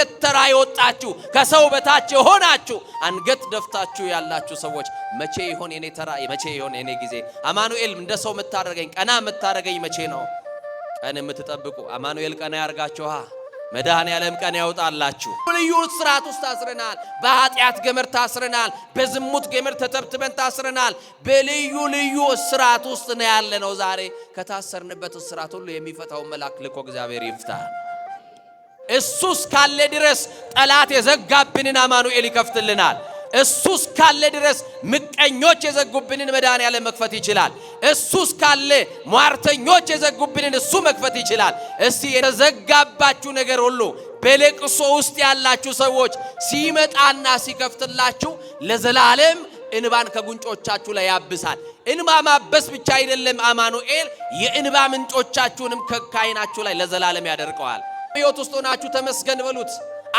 ከሰውነት ተራ የወጣችሁ ከሰው በታች ሆናችሁ አንገት ደፍታችሁ ያላችሁ ሰዎች መቼ ይሆን የኔ ተራ? መቼ ይሆን የኔ ጊዜ? አማኑኤል እንደ ሰው መታረገኝ ቀና መታረገኝ መቼ ነው? ቀን የምትጠብቁ አማኑኤል ቀና ያርጋችሁ። መድኃኔዓለም ቀን ያውጣላችሁ። ልዩ ስርዓት ውስጥ ታስረናል። በኃጢአት ገመድ ታስረናል። በዝሙት ገመድ ተተብትበን ታስረናል። በልዩ ልዩ ስርዓት ውስጥ ነው ያለነው። ዛሬ ከታሰርንበት ስርዓት ሁሉ የሚፈታው መልአክ ልኮ እግዚአብሔር ይፍታ። እሱስ ካለ ድረስ ጠላት የዘጋብንን አማኑኤል ይከፍትልናል። እሱስ ካለ ድረስ ምቀኞች የዘጉብንን መድኃኔዓለም መክፈት ይችላል። እሱስ ካለ ሟርተኞች የዘጉብንን እሱ መክፈት ይችላል። እስቲ የተዘጋባችሁ ነገር ሁሉ በለቅሶ ውስጥ ያላችሁ ሰዎች ሲመጣና ሲከፍትላችሁ ለዘላለም እንባን ከጉንጮቻችሁ ላይ ያብሳል። እንባ ማበስ ብቻ አይደለም፣ አማኑኤል የእንባ ምንጮቻችሁንም ከዓይናችሁ ላይ ለዘላለም ያደርቀዋል። ሕይወት ውስጥ ሆናችሁ ተመስገን በሉት።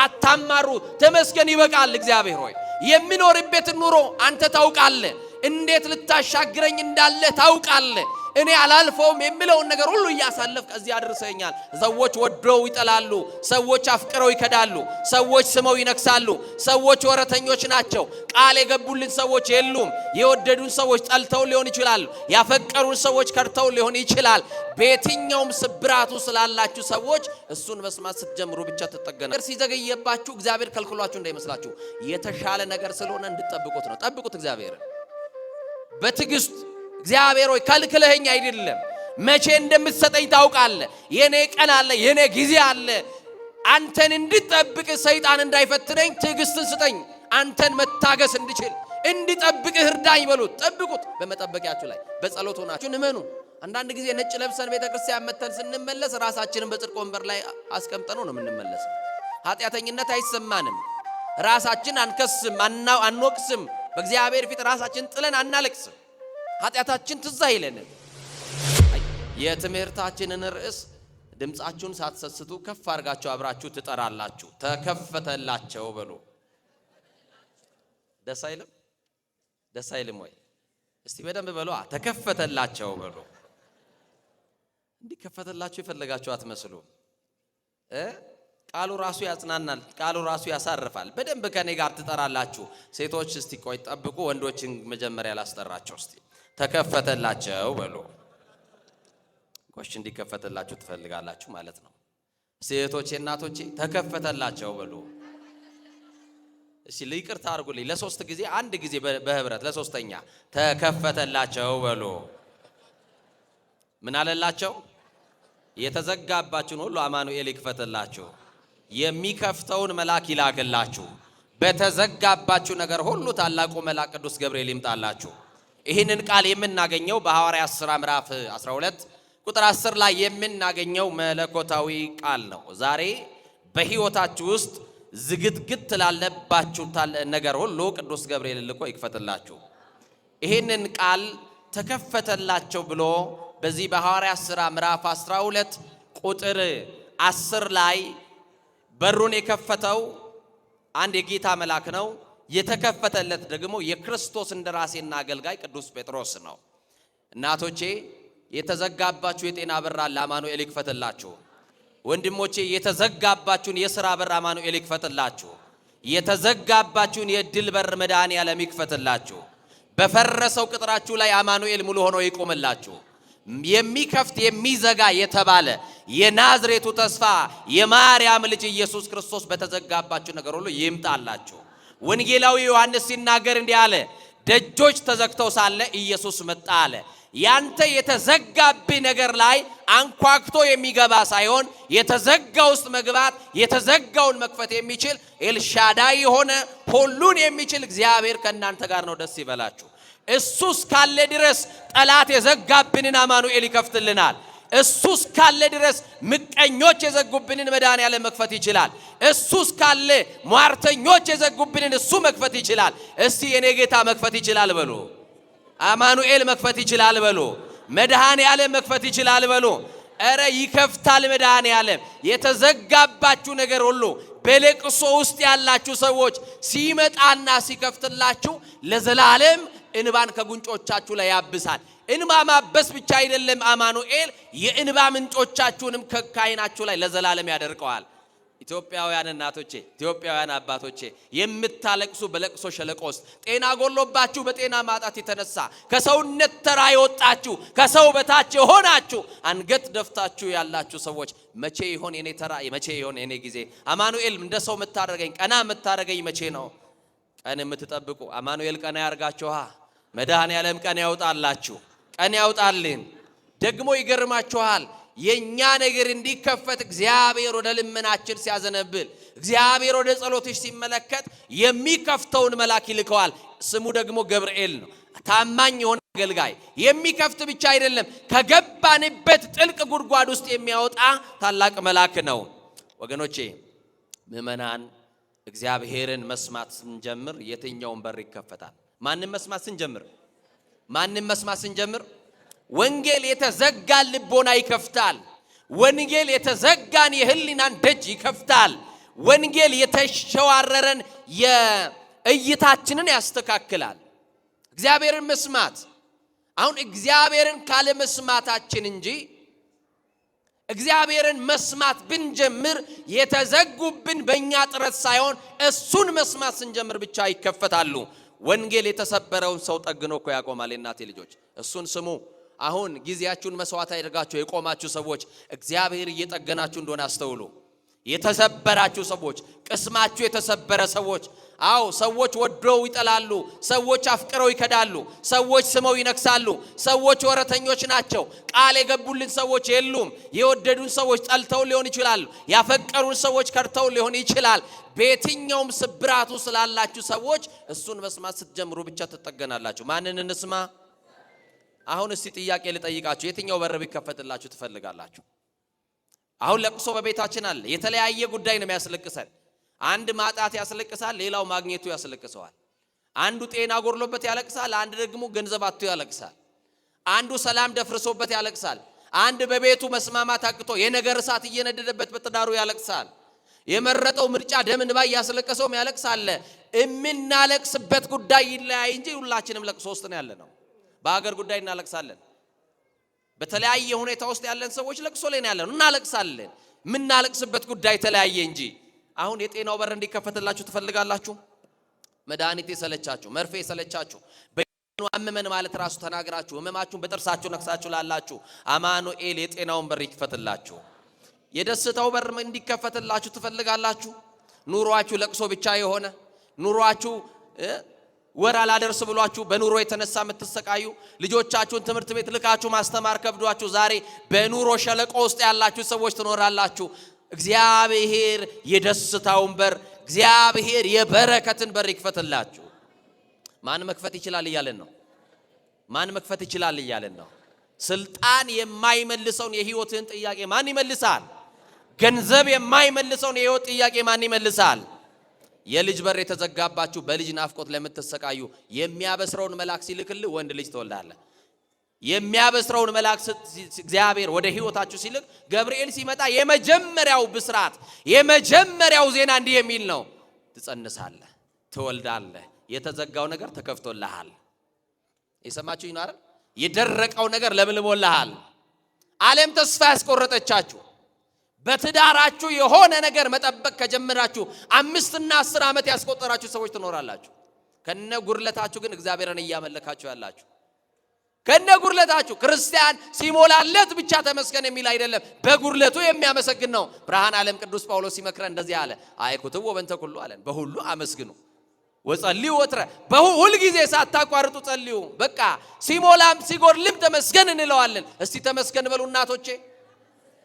አታማሩ። ተመስገን ይበቃል። እግዚአብሔር ሆይ የሚኖርበት ኑሮ አንተ ታውቃለህ። እንዴት ልታሻግረኝ እንዳለ ታውቃለህ። እኔ አላልፈውም የሚለውን ነገር ሁሉ እያሳለፍ ከዚህ አድርሰኛል። ሰዎች ወደው ይጠላሉ። ሰዎች አፍቅረው ይከዳሉ። ሰዎች ስመው ይነክሳሉ። ሰዎች ወረተኞች ናቸው። ቃል የገቡልን ሰዎች የሉም። የወደዱን ሰዎች ጠልተው ሊሆን ይችላል። ያፈቀሩን ሰዎች ከርተው ሊሆን ይችላል። በየትኛውም ስብራቱ ስላላችሁ ሰዎች እሱን መስማት ስትጀምሩ ብቻ ተጠገናል። ሲዘገየባችሁ እግዚአብሔር ከልክሏችሁ እንዳይመስላችሁ የተሻለ ነገር ስለሆነ እንድትጠብቁት ነው። ጠብቁት እግዚአብሔር በትዕግስት። እግዚአብሔር ሆይ ከልክለኸኝ አይደለም፣ መቼ እንደምትሰጠኝ ታውቃለህ። የኔ ቀን አለ፣ የኔ ጊዜ አለ። አንተን እንድጠብቅ ሰይጣን እንዳይፈትነኝ ትዕግስትን ስጠኝ፣ አንተን መታገስ እንድችል እንድጠብቅህ እርዳኝ በሉት። ጠብቁት። በመጠበቂያችሁ ላይ በጸሎት ሆናችሁ እመኑ። አንዳንድ ጊዜ ነጭ ለብሰን ቤተክርስቲያን መተን ስንመለስ ራሳችንን በጽድቅ ወንበር ላይ አስቀምጠነው ነው የምንመለሰው። ኃጢአተኝነት አይሰማንም። ራሳችን አንከስም፣ አንወቅስም። በእግዚአብሔር ፊት ራሳችን ጥለን አናለቅስም። ኃጢአታችን ትዝ አይለንም። የትምህርታችንን ርዕስ ድምጻችሁን ሳትሰስቱ ከፍ አድርጋችሁ አብራችሁ ትጠራላችሁ። ተከፈተላቸው በሉ። ደስ አይልም? ደስ አይልም ወይ? እስቲ በደንብ በሉ። ተከፈተላቸው በሉ። እንዲከፈተላችሁ የፈለጋችሁ አትመስሉ። ቃሉ ራሱ ያጽናናል። ቃሉ ራሱ ያሳርፋል። በደንብ ከኔ ጋር ትጠራላችሁ። ሴቶች እስቲ ቆይ ጠብቁ። ወንዶችን መጀመሪያ ላስጠራቸው። እስቲ ተከፈተላቸው በሉ። ቆሽ እንዲከፈተላችሁ ትፈልጋላችሁ ማለት ነው። ሴቶቼ እናቶቼ ተከፈተላቸው በሉ። እሺ ይቅርታ አድርጉልኝ። ለሶስት ጊዜ አንድ ጊዜ በህብረት ለሶስተኛ ተከፈተላቸው በሉ። ምን አለላቸው? የተዘጋባችሁን ሁሉ አማኑኤል ይክፈትላችሁ። የሚከፍተውን መልአክ ይላክላችሁ። በተዘጋባችሁ ነገር ሁሉ ታላቁ መልአክ ቅዱስ ገብርኤል ይምጣላችሁ። ይህንን ቃል የምናገኘው በሐዋርያት ሥራ ምዕራፍ 12 ቁጥር 10 ላይ የምናገኘው መለኮታዊ ቃል ነው። ዛሬ በሕይወታችሁ ውስጥ ዝግትግት ላለባችሁ ነገር ሁሉ ቅዱስ ገብርኤል ልኮ ይክፈትላችሁ። ይህንን ቃል ተከፈተላቸው ብሎ በዚህ በሐዋርያት ሥራ ምዕራፍ 12 ቁጥር 10 ላይ በሩን የከፈተው አንድ የጌታ መልአክ ነው። የተከፈተለት ደግሞ የክርስቶስ እንደራሴና አገልጋይ ቅዱስ ጴጥሮስ ነው። እናቶቼ የተዘጋባችሁ የጤና በር አማኑኤል ይክፈትላችሁ። ወንድሞቼ የተዘጋባችሁን የሥራ በር አማኑኤል ይክፈትላችሁ። የተዘጋባችሁን የድል በር መድኃኔዓለም ይክፈትላችሁ። በፈረሰው ቅጥራችሁ ላይ አማኑኤል ሙሉ ሆኖ ይቆምላችሁ። የሚከፍት የሚዘጋ የተባለ የናዝሬቱ ተስፋ የማርያም ልጅ ኢየሱስ ክርስቶስ በተዘጋባችሁ ነገር ሁሉ ይምጣላችሁ። ወንጌላዊ ዮሐንስ ሲናገር እንዲህ አለ፣ ደጆች ተዘግተው ሳለ ኢየሱስ መጣ አለ። ያንተ የተዘጋብህ ነገር ላይ አንኳክቶ የሚገባ ሳይሆን የተዘጋ ውስጥ መግባት የተዘጋውን መክፈት የሚችል ኤልሻዳይ የሆነ ሁሉን የሚችል እግዚአብሔር ከእናንተ ጋር ነው። ደስ ይበላችሁ። እሱስ ካለ ድረስ ጠላት የዘጋብንን አማኑኤል ይከፍትልናል። እሱስ ካለ ድረስ ምቀኞች የዘጉብንን መድኃኔዓለም መክፈት ይችላል። እሱስ ካለ ሟርተኞች የዘጉብንን እሱ መክፈት ይችላል። እስቲ የኔ ጌታ መክፈት ይችላል በሉ። አማኑኤል መክፈት ይችላል በሉ። መድኃኔዓለም መክፈት ይችላል በሉ። እረ ይከፍታል መድኃኔዓለም። የተዘጋባችሁ ነገር ሁሉ በለቅሶ ውስጥ ያላችሁ ሰዎች ሲመጣና ሲከፍትላችሁ ለዘላለም እንባን ከጉንጮቻችሁ ላይ ያብሳል። እንባ ማበስ ብቻ አይደለም፣ አማኑኤል የእንባ ምንጮቻችሁንም ከዓይናችሁ ላይ ለዘላለም ያደርቀዋል። ኢትዮጵያውያን እናቶቼ ኢትዮጵያውያን አባቶቼ የምታለቅሱ በለቅሶ ሸለቆ ውስጥ ጤና ጎሎባችሁ በጤና ማጣት የተነሳ ከሰውነት ተራ የወጣችሁ ከሰው በታች የሆናችሁ አንገት ደፍታችሁ ያላችሁ ሰዎች መቼ ይሆን የኔ ተራ መቼ ይሆን የኔ ጊዜ አማኑኤል እንደ ሰው መታረገኝ ቀና መታረገኝ መቼ ነው ቀን የምትጠብቁ አማኑኤል ቀና ያርጋችሁ መድኃኔዓለም ቀን ያውጣላችሁ ቀን ያውጣልን ደግሞ ይገርማችኋል የኛ ነገር እንዲከፈት እግዚአብሔር ወደ ልመናችን ሲያዘነብል እግዚአብሔር ወደ ጸሎትሽ ሲመለከት የሚከፍተውን መልአክ ይልከዋል ስሙ ደግሞ ገብርኤል ነው ታማኝ የሆነ አገልጋይ የሚከፍት ብቻ አይደለም ከገባንበት ጥልቅ ጉድጓድ ውስጥ የሚያወጣ ታላቅ መልአክ ነው ወገኖቼ ምእመናን እግዚአብሔርን መስማት ስንጀምር የትኛውን በር ይከፈታል ማንንም መስማት ስንጀምር ወንጌል የተዘጋን ልቦና ይከፍታል ወንጌል የተዘጋን የህሊናን ደጅ ይከፍታል ወንጌል የተሸዋረረን የእይታችንን ያስተካክላል እግዚአብሔርን መስማት አሁን እግዚአብሔርን ካለ መስማታችን እንጂ እግዚአብሔርን መስማት ብንጀምር የተዘጉብን በእኛ ጥረት ሳይሆን እሱን መስማት ስንጀምር ብቻ ይከፈታሉ ወንጌል የተሰበረውን ሰው ጠግኖ እኮ ያቆማል እናቴ ልጆች እሱን ስሙ አሁን ጊዜያችሁን መስዋዕት አድርጋችሁ የቆማችሁ ሰዎች እግዚአብሔር እየጠገናችሁ እንደሆነ አስተውሉ የተሰበራችሁ ሰዎች ቅስማችሁ የተሰበረ ሰዎች አው ሰዎች ወደው ይጠላሉ ሰዎች አፍቅረው ይከዳሉ ሰዎች ስመው ይነክሳሉ ሰዎች ወረተኞች ናቸው ቃል የገቡልን ሰዎች የሉም የወደዱን ሰዎች ጠልተው ሊሆን ይችላል ያፈቀሩን ሰዎች ከርተው ሊሆን ይችላል በየትኛውም ስብራቱ ስላላችሁ ሰዎች እሱን መስማት ስትጀምሩ ብቻ ትጠገናላችሁ ማንን እንስማ አሁን እስቲ ጥያቄ ልጠይቃችሁ የትኛው በር ቢከፈትላችሁ ትፈልጋላችሁ አሁን ለቅሶ በቤታችን አለ የተለያየ ጉዳይ ነው የሚያስለቅሰን አንድ ማጣት ያስለቅሳል ሌላው ማግኘቱ ያስለቅሰዋል አንዱ ጤና ጎርሎበት ያለቅሳል አንድ ደግሞ ገንዘብ አጥቶ ያለቅሳል አንዱ ሰላም ደፍርሶበት ያለቅሳል አንድ በቤቱ መስማማት አቅቶ የነገር እሳት እየነደደበት በትዳሩ ያለቅሳል የመረጠው ምርጫ ደም እንባ ያስለቅሰው ያለቅሳል እምናለቅስበት ጉዳይ ይለያይ እንጂ ሁላችንም ለቅሶ ውስጥ ነው ያለነው በአገር ጉዳይ እናለቅሳለን በተለያየ ሁኔታ ውስጥ ያለን ሰዎች ለቅሶ ላይ ያለን እናለቅሳለን ምናለቅስበት ጉዳይ ተለያየ እንጂ አሁን የጤናው በር እንዲከፈትላችሁ ትፈልጋላችሁ መድኃኒት የሰለቻችሁ መርፌ የሰለቻችሁ በየኑ አመመን ማለት ራሱ ተናግራችሁ ህመማችሁን በጥርሳችሁ ነክሳችሁ ላላችሁ አማኑኤል የጤናውን በር ይከፈትላችሁ የደስታው በር እንዲከፈትላችሁ ትፈልጋላችሁ ኑሯችሁ ለቅሶ ብቻ የሆነ ኑሯችሁ ወራ ላደርስ ብሏችሁ በኑሮ የተነሳ የምትሰቃዩ ልጆቻችሁን ትምህርት ቤት ልካችሁ ማስተማር ከብዷችሁ ዛሬ በኑሮ ሸለቆ ውስጥ ያላችሁ ሰዎች ትኖራላችሁ እግዚአብሔር የደስታውን በር እግዚአብሔር የበረከትን በር ይክፈትላችሁ ማን መክፈት ይችላል እያለን ነው ስልጣን የማይመልሰውን የህይወትን ጥያቄ ማን ይመልሳል ገንዘብ የማይመልሰውን የህይወት ጥያቄ ማን ይመልሳል የልጅ በር የተዘጋባችሁ በልጅ ናፍቆት ለምትሰቃዩ የሚያበስረውን መልአክ ሲልክልህ ወንድ ልጅ ትወልዳለህ የሚያበስረውን መልአክ እግዚአብሔር ወደ ህይወታችሁ ሲልክ ገብርኤል ሲመጣ የመጀመሪያው ብስራት የመጀመሪያው ዜና እንዲህ የሚል ነው ትጸንሳለህ ትወልዳለህ የተዘጋው ነገር ተከፍቶልሃል የሰማችሁኝ ነው አይደል የደረቀው ነገር ለምልሞልሃል ዓለም ተስፋ ያስቆረጠቻችሁ በትዳራችሁ የሆነ ነገር መጠበቅ ከጀመራችሁ 5 እና 10 ዓመት ያስቆጠራችሁ ሰዎች ትኖራላችሁ ከነ ጉርለታችሁ ግን እግዚአብሔርን እያመለካችሁ ያላችሁ ከነ ጉርለታችሁ ክርስቲያን ሲሞላለት ብቻ ተመስገን የሚል አይደለም በጉርለቱ የሚያመሰግን ነው ብርሃን ዓለም ቅዱስ ጳውሎስ ሲመክረን እንደዚህ አለ አይኩትው ወበንተ ኩሉ አለን በሁሉ አመስግኑ ወጸልዩ ወትረ በሁሉ ጊዜ ሳታቋርጡ ጸልዩ በቃ ሲሞላም ሲጎርልም ተመስገን እንለዋለን እስቲ ተመስገን በሉ እናቶቼ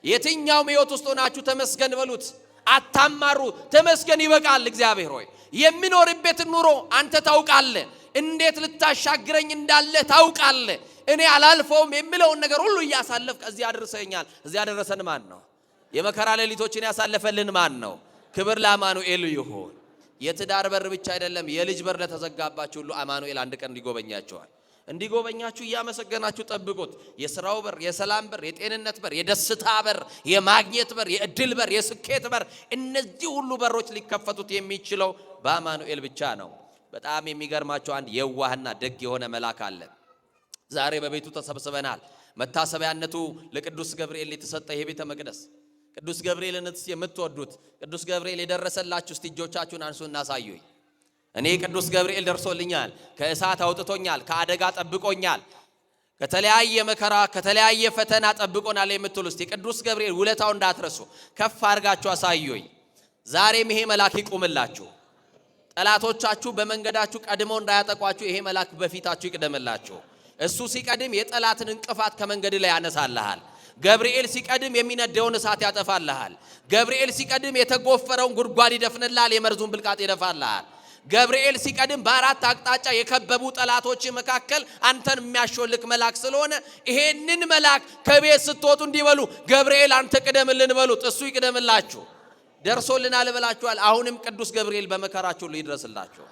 የትኛው ህይወት ውስጥ ሆናችሁ ተመስገን በሉት አታማሩ ተመስገን ይበቃል እግዚአብሔር ሆይ የሚኖርበት ኑሮ አንተ ታውቃለህ እንዴት ልታሻግረኝ እንዳለ ታውቃለህ እኔ አላልፈውም የሚለውን ነገር ሁሉ ያሳለፍክ እዚህ አድርሰኛል እዚህ ያደረሰን ማን ነው የመከራ ሌሊቶችን ያሳለፈልን ማን ነው ክብር ለአማኑኤል ይሁን የትዳር በር ብቻ አይደለም የልጅ በር ለተዘጋባችሁ ሁሉ አማኑኤል አንድ ቀን ሊጎበኛችኋል እንዲጎበኛችሁ ያመሰገናችሁ ጠብቁት የሥራው በር የሰላም በር የጤንነት በር የደስታ በር የማግኘት በር የእድል በር የስኬት በር እነዚህ ሁሉ በሮች ሊከፈቱት የሚችለው በአማኑኤል ብቻ ነው በጣም የሚገርማችሁ አንድ የዋህና ደግ የሆነ መልአክ አለ ዛሬ በቤቱ ተሰብስበናል መታሰቢያነቱ ለቅዱስ ገብርኤል የተሰጠ የቤተ መቅደስ ቅዱስ ገብርኤልንስ የምትወዱት ቅዱስ ገብርኤል የደረሰላችሁ እስቲ እጆቻችሁን አንሱና አሳዩኝ። እኔ ቅዱስ ገብርኤል ደርሶልኛል፣ ከእሳት አውጥቶኛል፣ ከአደጋ ጠብቆኛል፣ ከተለያየ መከራ ከተለያየ ፈተና ጠብቆናል የምትሉ እስቲ ቅዱስ ገብርኤል ውለታው እንዳትረሱ ከፍ አድርጋችሁ አሳዩኝ። ዛሬም ይሄ መልአክ ይቁምላችሁ። ጠላቶቻችሁ በመንገዳችሁ ቀድመው እንዳያጠቋችሁ ይሄ መልአክ በፊታችሁ ይቅደምላችሁ። እሱ ሲቀድም የጠላትን እንቅፋት ከመንገድ ላይ ያነሳልሃል። ገብርኤል ሲቀድም የሚነደውን እሳት ያጠፋልሃል። ገብርኤል ሲቀድም የተጎፈረውን ጉድጓድ ይደፍንልሃል፣ የመርዙን ብልቃጥ ይደፋልሃል። ገብርኤል ሲቀድም በአራት አቅጣጫ የከበቡ ጠላቶች መካከል አንተን የሚያሾልክ መልአክ ስለሆነ ይሄንን መልአክ ከቤት ስትወጡ እንዲበሉ ገብርኤል አንተ ቅደምልን በሉት፣ እሱ ይቅደምላችሁ። ደርሶልናል ብላችኋል። አሁንም ቅዱስ ገብርኤል በመከራችሁ ሁሉ ይድረስላችሁ።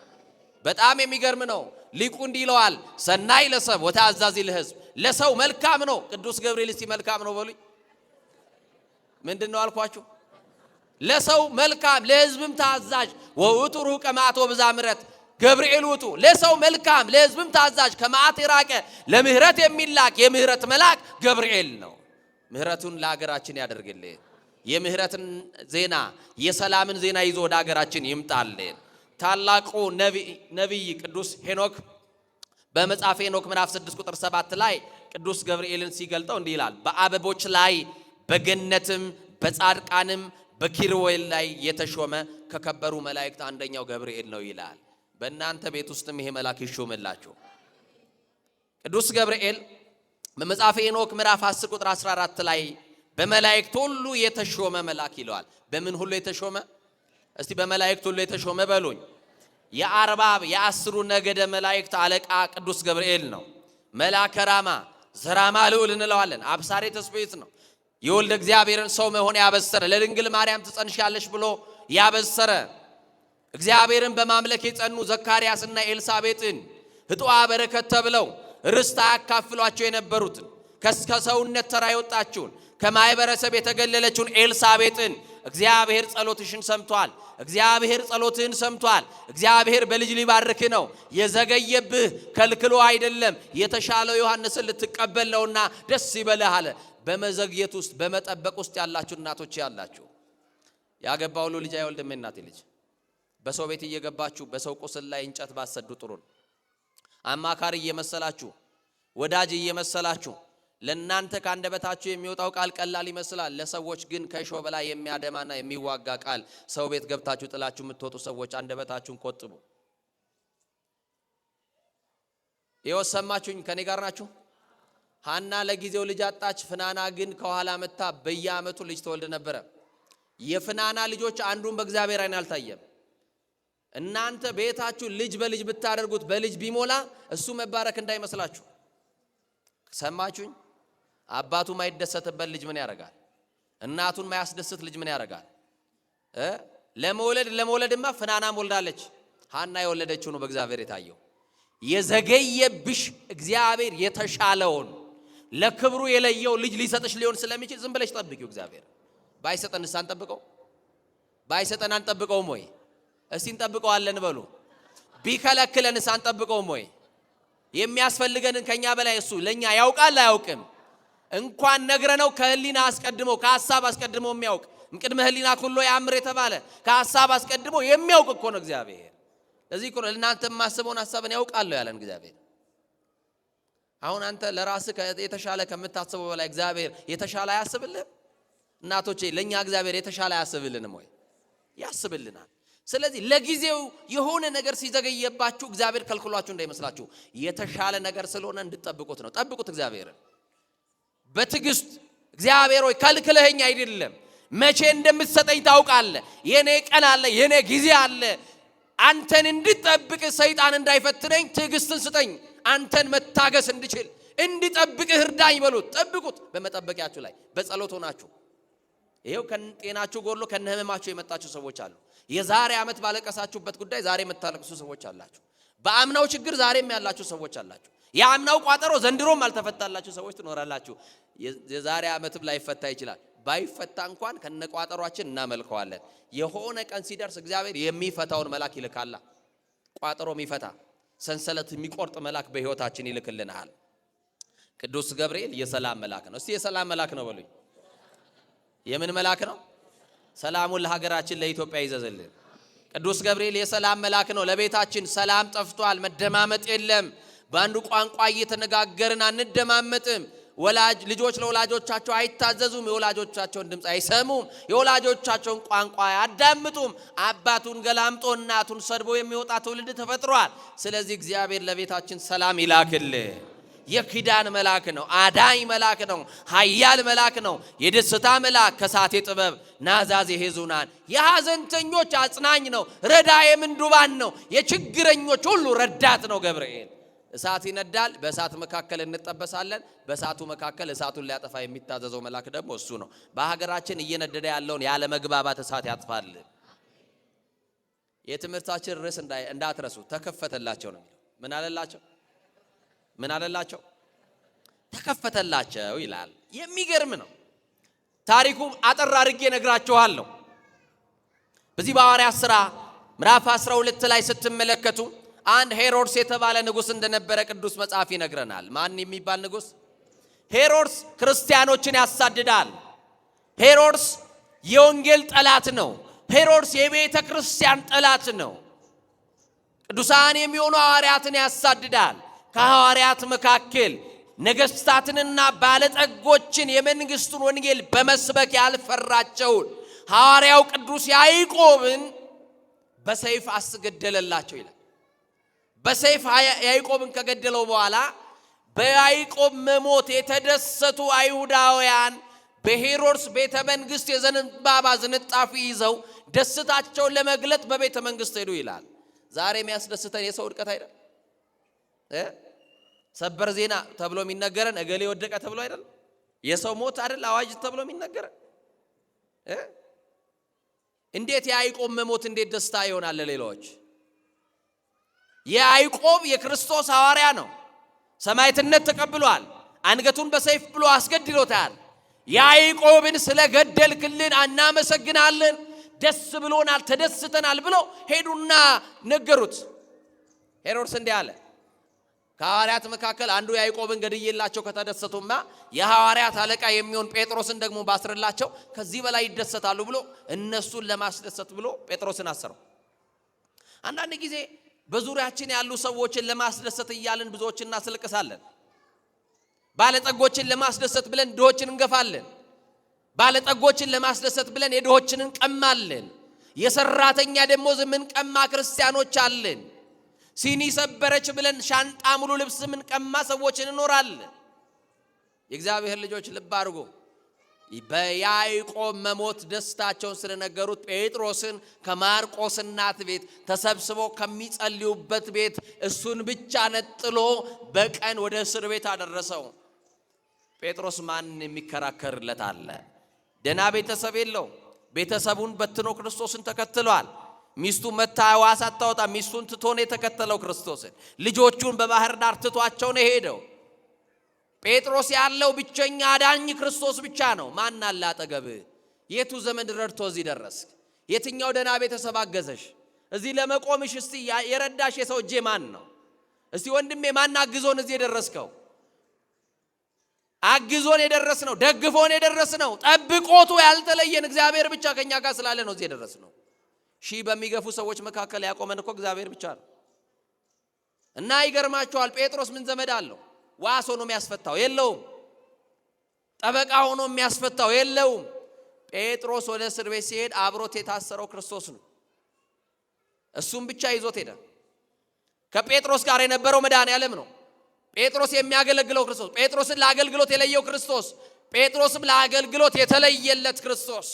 በጣም የሚገርም ነው። ሊቁ እንዲህ ይለዋል፣ ሰናይ ለሰብ ወተአዛዚ ለሕዝብ። ለሰው መልካም ነው። ቅዱስ ገብርኤል እስቲ መልካም ነው በሉኝ። ምንድነው አልኳችሁ? ለሰው መልካም ለሕዝብም ታዛዥ ወውቱ ሩቀ መዓት ወብዛ ምሕረት። ገብርኤል ውጡ ለሰው መልካም ለሕዝብም ታዛዥ ከመዓት የራቀ ለምህረት የሚላክ የምህረት መልአክ ገብርኤል ነው። ምህረቱን ለሀገራችን ያደርግልን። የምህረትን ዜና የሰላምን ዜና ይዞ ወደ ሀገራችን ይምጣልን። ታላቁ ነቢይ ቅዱስ ሄኖክ በመጽሐፈ ሄኖክ ምዕራፍ 6 ቁጥር 7 ላይ ቅዱስ ገብርኤልን ሲገልጠው እንዲህ ይላል፣ በአበቦች ላይ በገነትም በጻድቃንም በኪሩቤል ላይ የተሾመ ከከበሩ መላእክት አንደኛው ገብርኤል ነው ይላል። በእናንተ ቤት ውስጥም ይሄ መልአክ ይሾምላችሁ። ቅዱስ ገብርኤል በመጽሐፈ ሄኖክ ምዕራፍ 10 ቁጥር 14 ላይ በመላእክት ሁሉ የተሾመ መልአክ ይለዋል። በምን ሁሉ የተሾመ? እስቲ በመላእክት ሁሉ የተሾመ በሉኝ። የአርባብ የአስሩ ነገደ መላእክት አለቃ ቅዱስ ገብርኤል ነው። መልአከ ራማ ዘራማ ልዑል እንለዋለን። አብሳሬ ተስቤት ነው። የወልደ እግዚአብሔርን ሰው መሆን ያበሰረ፣ ለድንግል ማርያም ትጸንሻለሽ ብሎ ያበሰረ፣ እግዚአብሔርን በማምለክ የጸኑ ዘካርያስና ኤልሳቤጥን ህጥዋ በረከት ተብለው ርስት አያካፍሏቸው የነበሩትን ከሰውነት ተራ የወጣችውን ከማይበረሰብ የተገለለችውን ኤልሳቤጥን እግዚአብሔር ጸሎትሽን ሰምቷል። እግዚአብሔር ጸሎትህን ሰምቷል። እግዚአብሔር በልጅ ሊባርክ ነው። የዘገየብህ ከልክሎ አይደለም፣ የተሻለው ዮሐንስን ልትቀበል ነውና ደስ ይበልህ አለ። በመዘግየት ውስጥ በመጠበቅ ውስጥ ያላችሁ እናቶች ያላችሁ ያገባ ሁሉ ልጅ አይወልድም እናቴ ልጅ በሰው ቤት እየገባችሁ በሰው ቁስል ላይ እንጨት ባሰዱ ጥሩ ነው። አማካሪ እየመሰላችሁ ወዳጅ እየመሰላችሁ ለእናንተ ከአንደበታችሁ የሚወጣው ቃል ቀላል ይመስላል። ለሰዎች ግን ከእሾህ በላይ የሚያደማና የሚዋጋ ቃል ሰው ቤት ገብታችሁ ጥላችሁ የምትወጡ ሰዎች አንደበታችሁን ቆጥቡ። ይኸው ሰማችሁኝ፣ ከኔ ጋር ናችሁ። ሐና ለጊዜው ልጅ አጣች። ፍናና ግን ከኋላ መታ በየዓመቱ ልጅ ተወልድ ነበረ። የፍናና ልጆች አንዱን በእግዚአብሔር ዓይን አልታየም። እናንተ ቤታችሁ ልጅ በልጅ ብታደርጉት በልጅ ቢሞላ እሱ መባረክ እንዳይመስላችሁ። ሰማችሁኝ? አባቱ ማይደሰትበት ልጅ ምን ያደርጋል? እናቱን ማያስደስት ልጅ ምን ያደርጋል? ለመውለድማ ፍናናም ወልዳለች። ሐና የወለደችው ነው በእግዚአብሔር የታየው። የዘገየብሽ እግዚአብሔር የተሻለውን ለክብሩ የለየው ልጅ ሊሰጥሽ ሊሆን ስለሚችል ዝም ብለሽ ጠብቂው። እግዚአብሔር ባይሰጠንስ አንጠብቀው? ባይሰጠን አንጠብቀውም ወይ? እስቲ እንጠብቀዋለን በሉ። ቢከለክለንስ አንጠብቀውም ወይ? የሚያስፈልገንን ከኛ በላይ እሱ ለኛ ያውቃል አያውቅም? እንኳን ነግረነው ከህሊና አስቀድሞ ከሐሳብ አስቀድሞ የሚያውቅ እምቅድመ ህሊና ኩሎ ያምር የተባለ ከሐሳብ አስቀድሞ የሚያውቅ እኮ ነው እግዚአብሔር። ለዚህ እኮ ለእናንተ የማስበውን ሐሳብን ያውቃል ያለን እግዚአብሔር። አሁን አንተ ለራስህ የተሻለ ከምታስበው በላይ እግዚአብሔር የተሻለ አያስብልህም? እናቶቼ ለኛ እግዚአብሔር የተሻለ አያስብልንም ወይ? ያስብልናል። ስለዚህ ለጊዜው የሆነ ነገር ሲዘገየባችሁ እግዚአብሔር ከልክሏችሁ እንዳይመስላችሁ፣ የተሻለ ነገር ስለሆነ እንድትጠብቁት ነው። ጠብቁት እግዚአብሔርን በትዕግስት። እግዚአብሔር ሆይ ከልክለኸኝ አይደለም፣ መቼ እንደምትሰጠኝ ታውቃለህ። የኔ ቀን አለ፣ የኔ ጊዜ አለ። አንተን እንድጠብቅ ሰይጣን እንዳይፈትነኝ ትዕግስትን ስጠኝ፣ አንተን መታገስ እንድችል እንድጠብቅህ እርዳኝ በሉት። ጠብቁት። በመጠበቂያችሁ ላይ በጸሎት ሆናችሁ ይሄው ከጤናችሁ ጎድሎ ከነህመማችሁ የመጣችሁ ሰዎች አሉ። የዛሬ ዓመት ባለቀሳችሁበት ጉዳይ ዛሬ የምታለቅሱ ሰዎች አላችሁ። በአምናው ችግር ዛሬም ያላችሁ ሰዎች አላችሁ። የአምናው ቋጠሮ ዘንድሮም አልተፈታላችሁ ሰዎች ትኖራላችሁ። የዛሬ ዓመትም ላይፈታ ይችላል። ባይፈታ እንኳን ከነቋጠሯችን እናመልከዋለን። የሆነ ቀን ሲደርስ እግዚአብሔር የሚፈታውን መልአክ ይልካላ። ቋጠሮ የሚፈታ ሰንሰለት የሚቆርጥ መልአክ በህይወታችን ይልክልናል። ቅዱስ ገብርኤል የሰላም መልአክ ነው። እስቲ የሰላም መልአክ ነው በሉኝ። የምን መልአክ ነው? ሰላሙን ለሀገራችን ለኢትዮጵያ ይዘዝልን። ቅዱስ ገብርኤል የሰላም መልአክ ነው። ለቤታችን ሰላም ጠፍቷል፣ መደማመጥ የለም። በአንዱ ቋንቋ እየተነጋገርን አንደማመጥም። ልጆች ለወላጆቻቸው አይታዘዙም፣ የወላጆቻቸውን ድምፅ አይሰሙም፣ የወላጆቻቸውን ቋንቋ አያዳምጡም። አባቱን ገላምጦ እናቱን ሰድቦ የሚወጣ ትውልድ ተፈጥሯል። ስለዚህ እግዚአብሔር ለቤታችን ሰላም ይላክልን። የኪዳን መልአክ ነው፣ አዳኝ መልአክ ነው፣ ኃያል መልአክ ነው፣ የደስታ መልአክ፣ ከሳቴ ጥበብ ናዛዜ ሄዙናን፣ የሐዘንተኞች አጽናኝ ነው፣ ረዳኤ ምንዱባን ነው፣ የችግረኞች ሁሉ ረዳት ነው ገብርኤል። እሳት ይነዳል፣ በእሳት መካከል እንጠበሳለን። በእሳቱ መካከል እሳቱን ሊያጠፋ የሚታዘዘው መልአክ ደግሞ እሱ ነው። በሀገራችን እየነደደ ያለውን ያለ መግባባት እሳት ያጥፋል። የትምህርታችን ርዕስ እንዳትረሱ ተከፈተላቸው ነው የሚለው። ምን አለላቸው? ተከፈተላቸው ይላል። የሚገርም ነው ታሪኩ። አጠር አድርጌ ነግራችኋለሁ። በዚህ በሐዋርያት ሥራ ምዕራፍ 12 ላይ ስትመለከቱ አንድ ሄሮድስ የተባለ ንጉስ እንደነበረ ቅዱስ መጽሐፍ ይነግረናል። ማን የሚባል ንጉስ? ሄሮድስ ክርስቲያኖችን ያሳድዳል። ሄሮድስ የወንጌል ጠላት ነው። ሄሮድስ የቤተ ክርስቲያን ጠላት ነው። ቅዱሳን የሚሆኑ ሐዋርያትን ያሳድዳል። ከሐዋርያት መካከል ነገስታትንና ባለጠጎችን የመንግስቱን ወንጌል በመስበክ ያልፈራቸውን ሐዋርያው ቅዱስ ያዕቆብን በሰይፍ አስገደለላቸው ይላል። በሰይፍ ያዕቆብን ከገደለው በኋላ በያዕቆብ መሞት የተደሰቱ አይሁዳውያን በሄሮድስ ቤተ መንግስት የዘንባባ ዝንጣፊ ይዘው ደስታቸውን ለመግለጥ በቤተ መንግስት ሄዱ ይላል። ዛሬ የሚያስደስተን የሰው ውድቀት አይደል? ሰበር ዜና ተብሎ የሚነገረን እገሌ ወደቀ ተብሎ አይደል? የሰው ሞት አይደል አዋጅ ተብሎ የሚነገረን? እንዴት የያዕቆብ መሞት እንዴት ደስታ ይሆናል ለሌሎች? ያዕቆብ የክርስቶስ ሐዋርያ ነው። ሰማዕትነት ተቀብሏል። አንገቱን በሰይፍ ብሎ አስገድሎታል። ያዕቆብን ስለገደልክልን እናመሰግናለን፣ ደስ ብሎናል፣ ተደስተናል ብሎ ሄዱና ነገሩት። ሄሮድስ እንዲህ አለ፣ ከሐዋርያት መካከል አንዱ ያዕቆብን ገድዬላቸው ከተደሰቱማ የሐዋርያት አለቃ የሚሆን ጴጥሮስን ደግሞ ባስርላቸው ከዚህ በላይ ይደሰታሉ ብሎ እነሱን ለማስደሰት ብሎ ጴጥሮስን አሰረው። አንዳንድ ጊዜ በዙሪያችን ያሉ ሰዎችን ለማስደሰት እያልን ብዙዎችን እናስለቅሳለን። ባለጠጎችን ለማስደሰት ብለን ድሆችን እንገፋለን። ባለጠጎችን ለማስደሰት ብለን የድሆችን እንቀማለን። የሰራተኛ ደሞዝ ምን ቀማ ክርስቲያኖች አለን። ሲኒ ሰበረች ብለን ሻንጣ ሙሉ ልብስ ምን ቀማ ሰዎችን እንኖራለን። የእግዚአብሔር ልጆች ልብ አድርጎ በያዕቆብ መሞት ደስታቸውን ስለነገሩት ጴጥሮስን ከማርቆስ እናት ቤት ተሰብስበው ከሚጸልዩበት ቤት እሱን ብቻ ነጥሎ በቀን ወደ እስር ቤት አደረሰው። ጴጥሮስ ማን የሚከራከርለት አለ? ደና ቤተሰብ የለው። ቤተሰቡን በትኖ ክርስቶስን ተከትሏል። ሚስቱ መታ ዋሳ አታወጣ። ሚስቱን ትቶ ነው የተከተለው ክርስቶስን። ልጆቹን በባህር ዳር ትቷቸው ነው ሄደው። ጴጥሮስ ያለው ብቸኛ አዳኝ ክርስቶስ ብቻ ነው። ማን አለ አጠገብ? የቱ ዘመን ረድቶ እዚህ ደረስክ? የትኛው ደና ቤተሰብ አገዘሽ? እዚህ ለመቆምሽ እስቲ የረዳሽ የሰው እጄ ማን ነው? እስቲ ወንድሜ ማን አግዞን እዚህ የደረስከው? አግዞን የደረስነው ደግፎን የደረስነው ጠብቆቱ ያልተለየን እግዚአብሔር ብቻ ከኛ ጋር ስላለ ነው እዚህ የደረስነው። ሺህ በሚገፉ ሰዎች መካከል ያቆመን እኮ እግዚአብሔር ብቻ ነው። እና ይገርማችኋል፣ ጴጥሮስ ምን ዘመድ አለው? ዋስ ሆኖ የሚያስፈታው የለውም። ጠበቃ ሆኖ የሚያስፈታው የለውም። ጴጥሮስ ወደ እስር ቤት ሲሄድ አብሮት የታሰረው ክርስቶስ ነው። እሱም ብቻ ይዞት ሄደ። ከጴጥሮስ ጋር የነበረው መድኃኔዓለም ነው። ጴጥሮስ የሚያገለግለው ክርስቶስ፣ ጴጥሮስን ለአገልግሎት የለየው ክርስቶስ፣ ጴጥሮስም ለአገልግሎት የተለየለት ክርስቶስ፣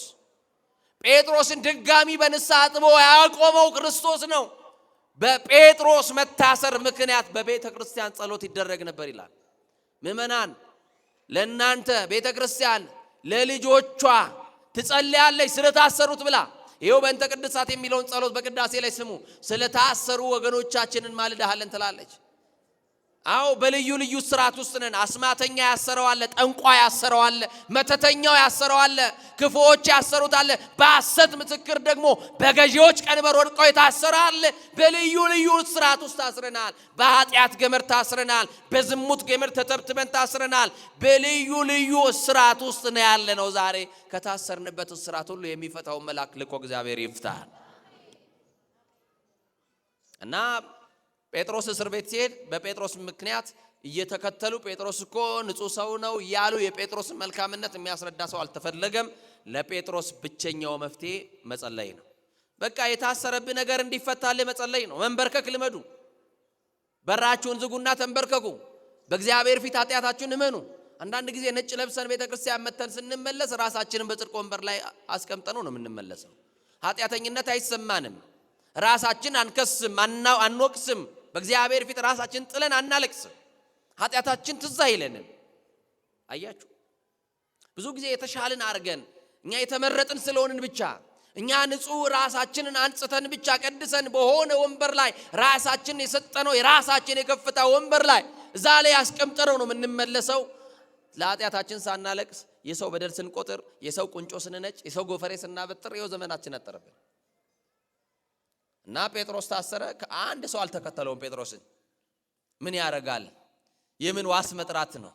ጴጥሮስን ድጋሚ በንስሐ አጥቦ ያቆመው ክርስቶስ ነው። በጴጥሮስ መታሰር ምክንያት በቤተ ክርስቲያን ጸሎት ይደረግ ነበር ይላል። ምእመናን ለእናንተ ቤተ ክርስቲያን ለልጆቿ ትጸልያለች ስለታሰሩት ብላ። ይኸው በእንተ ቅድሳት የሚለውን ጸሎት በቅዳሴ ላይ ስሙ። ስለታሰሩ ወገኖቻችንን ማልዳሃለን ትላለች። አዎ በልዩ ልዩ ስራት ውስጥ ነን። አስማተኛ ያሰረው አለ፣ ጠንቋ ያሰረው አለ፣ መተተኛው ያሰረው አለ፣ ክፉዎች ያሰሩት አለ፣ በሐሰት ምስክር ደግሞ በገዢዎች ቀንበር ወድቀው የታሰረ አለ። በልዩ ልዩ ስራት ውስጥ ታስረናል። በኃጢአት ገመድ ታስረናል። በዝሙት ገመድ ተተብትበን ታስረናል። በልዩ ልዩ ስራት ውስጥ ነው ያለነው። ዛሬ ከታሰርንበት ስራት ሁሉ የሚፈታው መልአክ ልኮ እግዚአብሔር ይፍታል። እና ጴጥሮስ እስር ቤት ሲሄድ በጴጥሮስ ምክንያት እየተከተሉ ጴጥሮስ እኮ ንጹህ ሰው ነው ያሉ የጴጥሮስ መልካምነት የሚያስረዳ ሰው አልተፈለገም። ለጴጥሮስ ብቸኛው መፍትሄ መጸለይ ነው። በቃ የታሰረብህ ነገር እንዲፈታልህ መጸለይ ነው። መንበርከክ ልመዱ። በራችሁን ዝጉና ተንበርከኩ። በእግዚአብሔር ፊት ኃጢአታችሁን እመኑ። አንዳንድ ጊዜ ነጭ ለብሰን ቤተክርስቲያን መተን ስንመለስ ራሳችንን በጽድቅ ወንበር ላይ አስቀምጠነው ነው የምንመለሰው። ኃጢአተኝነት አይሰማንም። ራሳችን አንከስም፣ አንወቅስም። በእግዚአብሔር ፊት ራሳችን ጥለን አናለቅስም። ኃጢአታችን ትዝ አይለንም። አያችሁ፣ ብዙ ጊዜ የተሻልን አርገን እኛ የተመረጥን ስለሆንን ብቻ እኛ ንጹህ ራሳችንን አንጽተን ብቻ ቀድሰን በሆነ ወንበር ላይ ራሳችንን የሰጠነው የራሳችን የከፍታ ወንበር ላይ እዛ ላይ ያስቀምጠነው ነው የምንመለሰው። ለኃጢአታችን ሳናለቅስ የሰው በደል ስንቆጥር፣ የሰው ቁንጮ ስንነጭ፣ የሰው ጎፈሬ ስናበጥር ይኸው ዘመናችን አጠረብን። እና ጴጥሮስ ታሰረ። ከአንድ ሰው አልተከተለውም። ጴጥሮስን ምን ያረጋል? የምን ዋስ መጥራት ነው?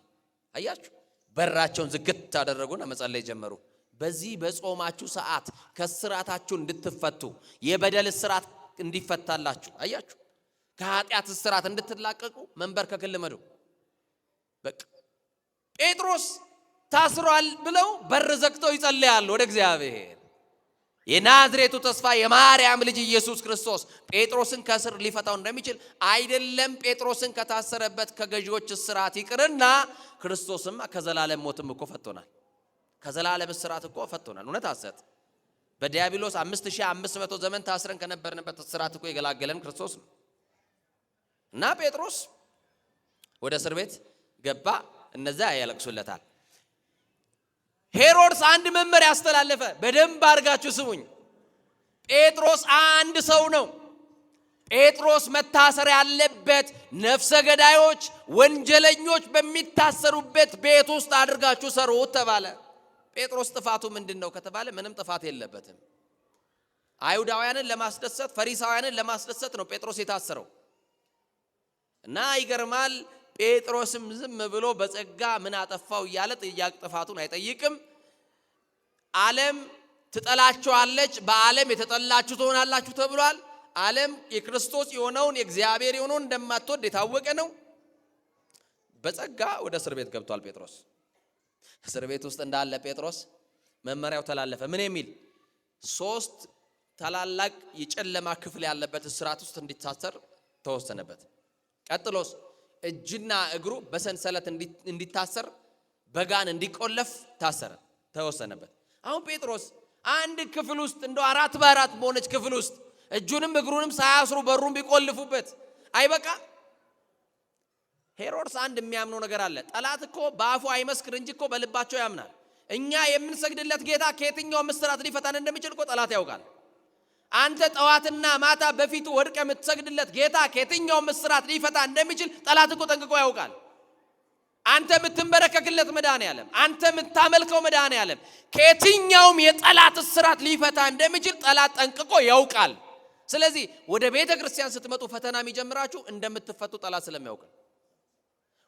አያችሁ፣ በራቸውን ዝግት አደረጉና መጸለይ ጀመሩ። በዚህ በጾማችሁ ሰዓት ከስራታችሁ እንድትፈቱ፣ የበደል ስራት እንዲፈታላችሁ፣ አያችሁ፣ ከኃጢአት ስራት እንድትላቀቁ መንበርከክን ልመዱ። በቃ ጴጥሮስ ታስሯል ብለው በር ዘግተው ይጸልያሉ ወደ እግዚአብሔር። የናዝሬቱ ተስፋ የማርያም ልጅ ኢየሱስ ክርስቶስ ጴጥሮስን ከእስር ሊፈታው እንደሚችል አይደለም። ጴጥሮስን ከታሰረበት ከገዢዎች እስራት ይቅርና ክርስቶስም ከዘላለም ሞትም እኮ ፈቶናል። ከዘላለም እስራት እኮ ፈቶናል። እውነት ሐሰት? በዲያብሎስ 5500 ዘመን ታስረን ከነበርንበት እስራት እኮ የገላገለን ክርስቶስ ነው። እና ጴጥሮስ ወደ እስር ቤት ገባ። እነዛ ያለቅሱለታል። ሄሮድስ አንድ መመሪያ ያስተላለፈ። በደንብ አድርጋችሁ ስሙኝ። ጴጥሮስ አንድ ሰው ነው። ጴጥሮስ መታሰር ያለበት ነፍሰ ገዳዮች፣ ወንጀለኞች በሚታሰሩበት ቤት ውስጥ አድርጋችሁ ሰሩት ተባለ። ጴጥሮስ ጥፋቱ ምንድነው ከተባለ ምንም ጥፋት የለበትም። አይሁዳውያንን ለማስደሰት፣ ፈሪሳውያንን ለማስደሰት ነው ጴጥሮስ የታሰረው። እና ይገርማል። ጴጥሮስም ዝም ብሎ በጸጋ ምን አጠፋው እያለ ጥያቄ ጥፋቱን አይጠይቅም። ዓለም ትጠላችኋለች፣ በዓለም የተጠላችሁ ትሆናላችሁ ተብሏል። ዓለም የክርስቶስ የሆነውን የእግዚአብሔር የሆነውን እንደማትወድ የታወቀ ነው። በጸጋ ወደ እስር ቤት ገብቷል ጴጥሮስ። እስር ቤት ውስጥ እንዳለ ጴጥሮስ መመሪያው ተላለፈ። ምን የሚል? 3 ታላላቅ የጨለማ ክፍል ያለበት እስራት ውስጥ እንዲታሰር ተወሰነበት። ቀጥሎስ እጅና እግሩ በሰንሰለት እንዲታሰር በጋን እንዲቆለፍ ተወሰነበት። አሁን ጴጥሮስ አንድ ክፍል ውስጥ እንደው 4 በ4 በሆነች ክፍል ውስጥ እጁንም እግሩንም ሳያስሩ በሩን ቢቆልፉበት አይበቃ? ሄሮድስ አንድ የሚያምነው ነገር አለ። ጠላት እኮ በአፉ አይመስክር እንጂ እኮ በልባቸው ያምናል። እኛ የምንሰግድለት ጌታ ከየትኛው እስራት ሊፈታን እንደሚችል እኮ ጠላት ያውቃል። አንተ ጠዋትና ማታ በፊቱ ወድቀ የምትሰግድለት ጌታ ከየትኛው እስራት ሊፈታ እንደሚችል ጠላት እኮ ጠንቅቆ ያውቃል። አንተ የምትንበረከክለት መድኃኔዓለም፣ አንተ የምታመልከው መድኃኔዓለም ከየትኛውም የጠላት እስራት ሊፈታ እንደሚችል ጠላት ጠንቅቆ ያውቃል። ስለዚህ ወደ ቤተ ክርስቲያን ስትመጡ ፈተና የሚጀምራችሁ እንደምትፈቱ ጠላት ስለሚያውቅ፣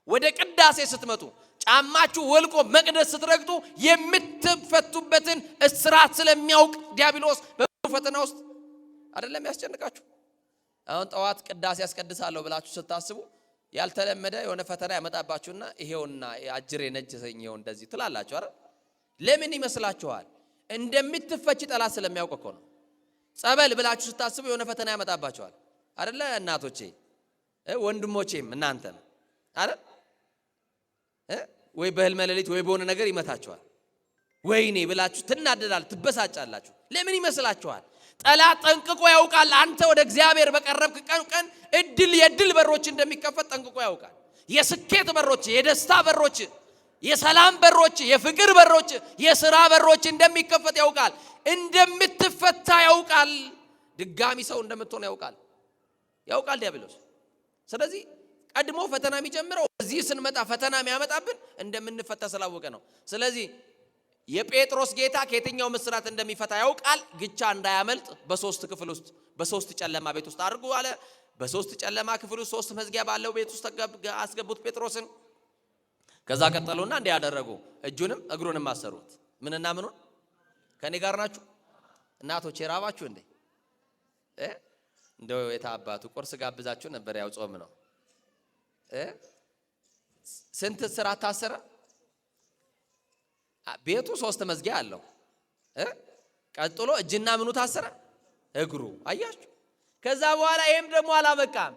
ወደ ቅዳሴ ስትመጡ ጫማችሁ ወልቆ መቅደስ ስትረግጡ የምትፈቱበትን እስራት ስለሚያውቅ ዲያብሎስ በፈተና ውስጥ አይደለም ያስጨንቃችሁ። አሁን ጠዋት ቅዳሴ ያስቀድሳለሁ ብላችሁ ስታስቡ ያልተለመደ የሆነ ፈተና ያመጣባችሁና ይሄውና አጅሬ ነጅሰኝ ይሄው እንደዚህ ትላላችሁ አይደል? ለምን ይመስላችኋል? እንደምትፈቺ ጠላት ስለሚያውቅ እኮ ነው። ጸበል ብላችሁ ስታስቡ የሆነ ፈተና ያመጣባችኋል አይደለ? እናቶቼ ወንድሞቼም እናንተም አይደል? ወይ በህልመ ሌሊት ወይ በሆነ ነገር ይመታችኋል። ወይኔ ብላችሁ ትናደዳል፣ ትበሳጫላችሁ። ለምን ይመስላችኋል? ጠላት ጠንቅቆ ያውቃል። አንተ ወደ እግዚአብሔር በቀረብክ ቀን የድል በሮች እንደሚከፈት ጠንቅቆ ያውቃል። የስኬት በሮች፣ የደስታ በሮች፣ የሰላም በሮች፣ የፍቅር በሮች፣ የሥራ በሮች እንደሚከፈት ያውቃል። እንደምትፈታ ያውቃል። ድጋሚ ሰው እንደምትሆን ያውቃል ዲያብሎስ። ስለዚህ ቀድሞ ፈተና የሚጀምረው እዚህ ስንመጣ ፈተና የሚያመጣብን እንደምንፈታ ስላወቀ ነው። ስለዚህ የጴጥሮስ ጌታ ከየትኛው ምስራት እንደሚፈታ ያውቃል። ግቻ እንዳያመልጥ በሶስት ክፍል ውስጥ በሶስት ጨለማ ቤት ውስጥ አድርጉ አለ። በሶስት ጨለማ ክፍል ውስጥ ሶስት መዝጊያ ባለው ቤት ውስጥ አስገቡት ጴጥሮስን። ከዛ ቀጠሉና እንዲህ ያደረጉ እጁንም እግሩንም አሰሩት። ምንና ምኑን? ከኔ ጋር ናችሁ እናቶች? የራባችሁ እንዴ? እንደው የታባቱ ቁርስ ጋብዛችሁ ነበር። ያው ጾም ነው። ስንት እስራት ታሰረ? ቤቱ ሶስት መዝጊያ አለው። ቀጥሎ እጅና ምኑ ታሰረ? እግሩ። አያችሁ? ከዛ በኋላ ይሄም ደግሞ አላበቃም።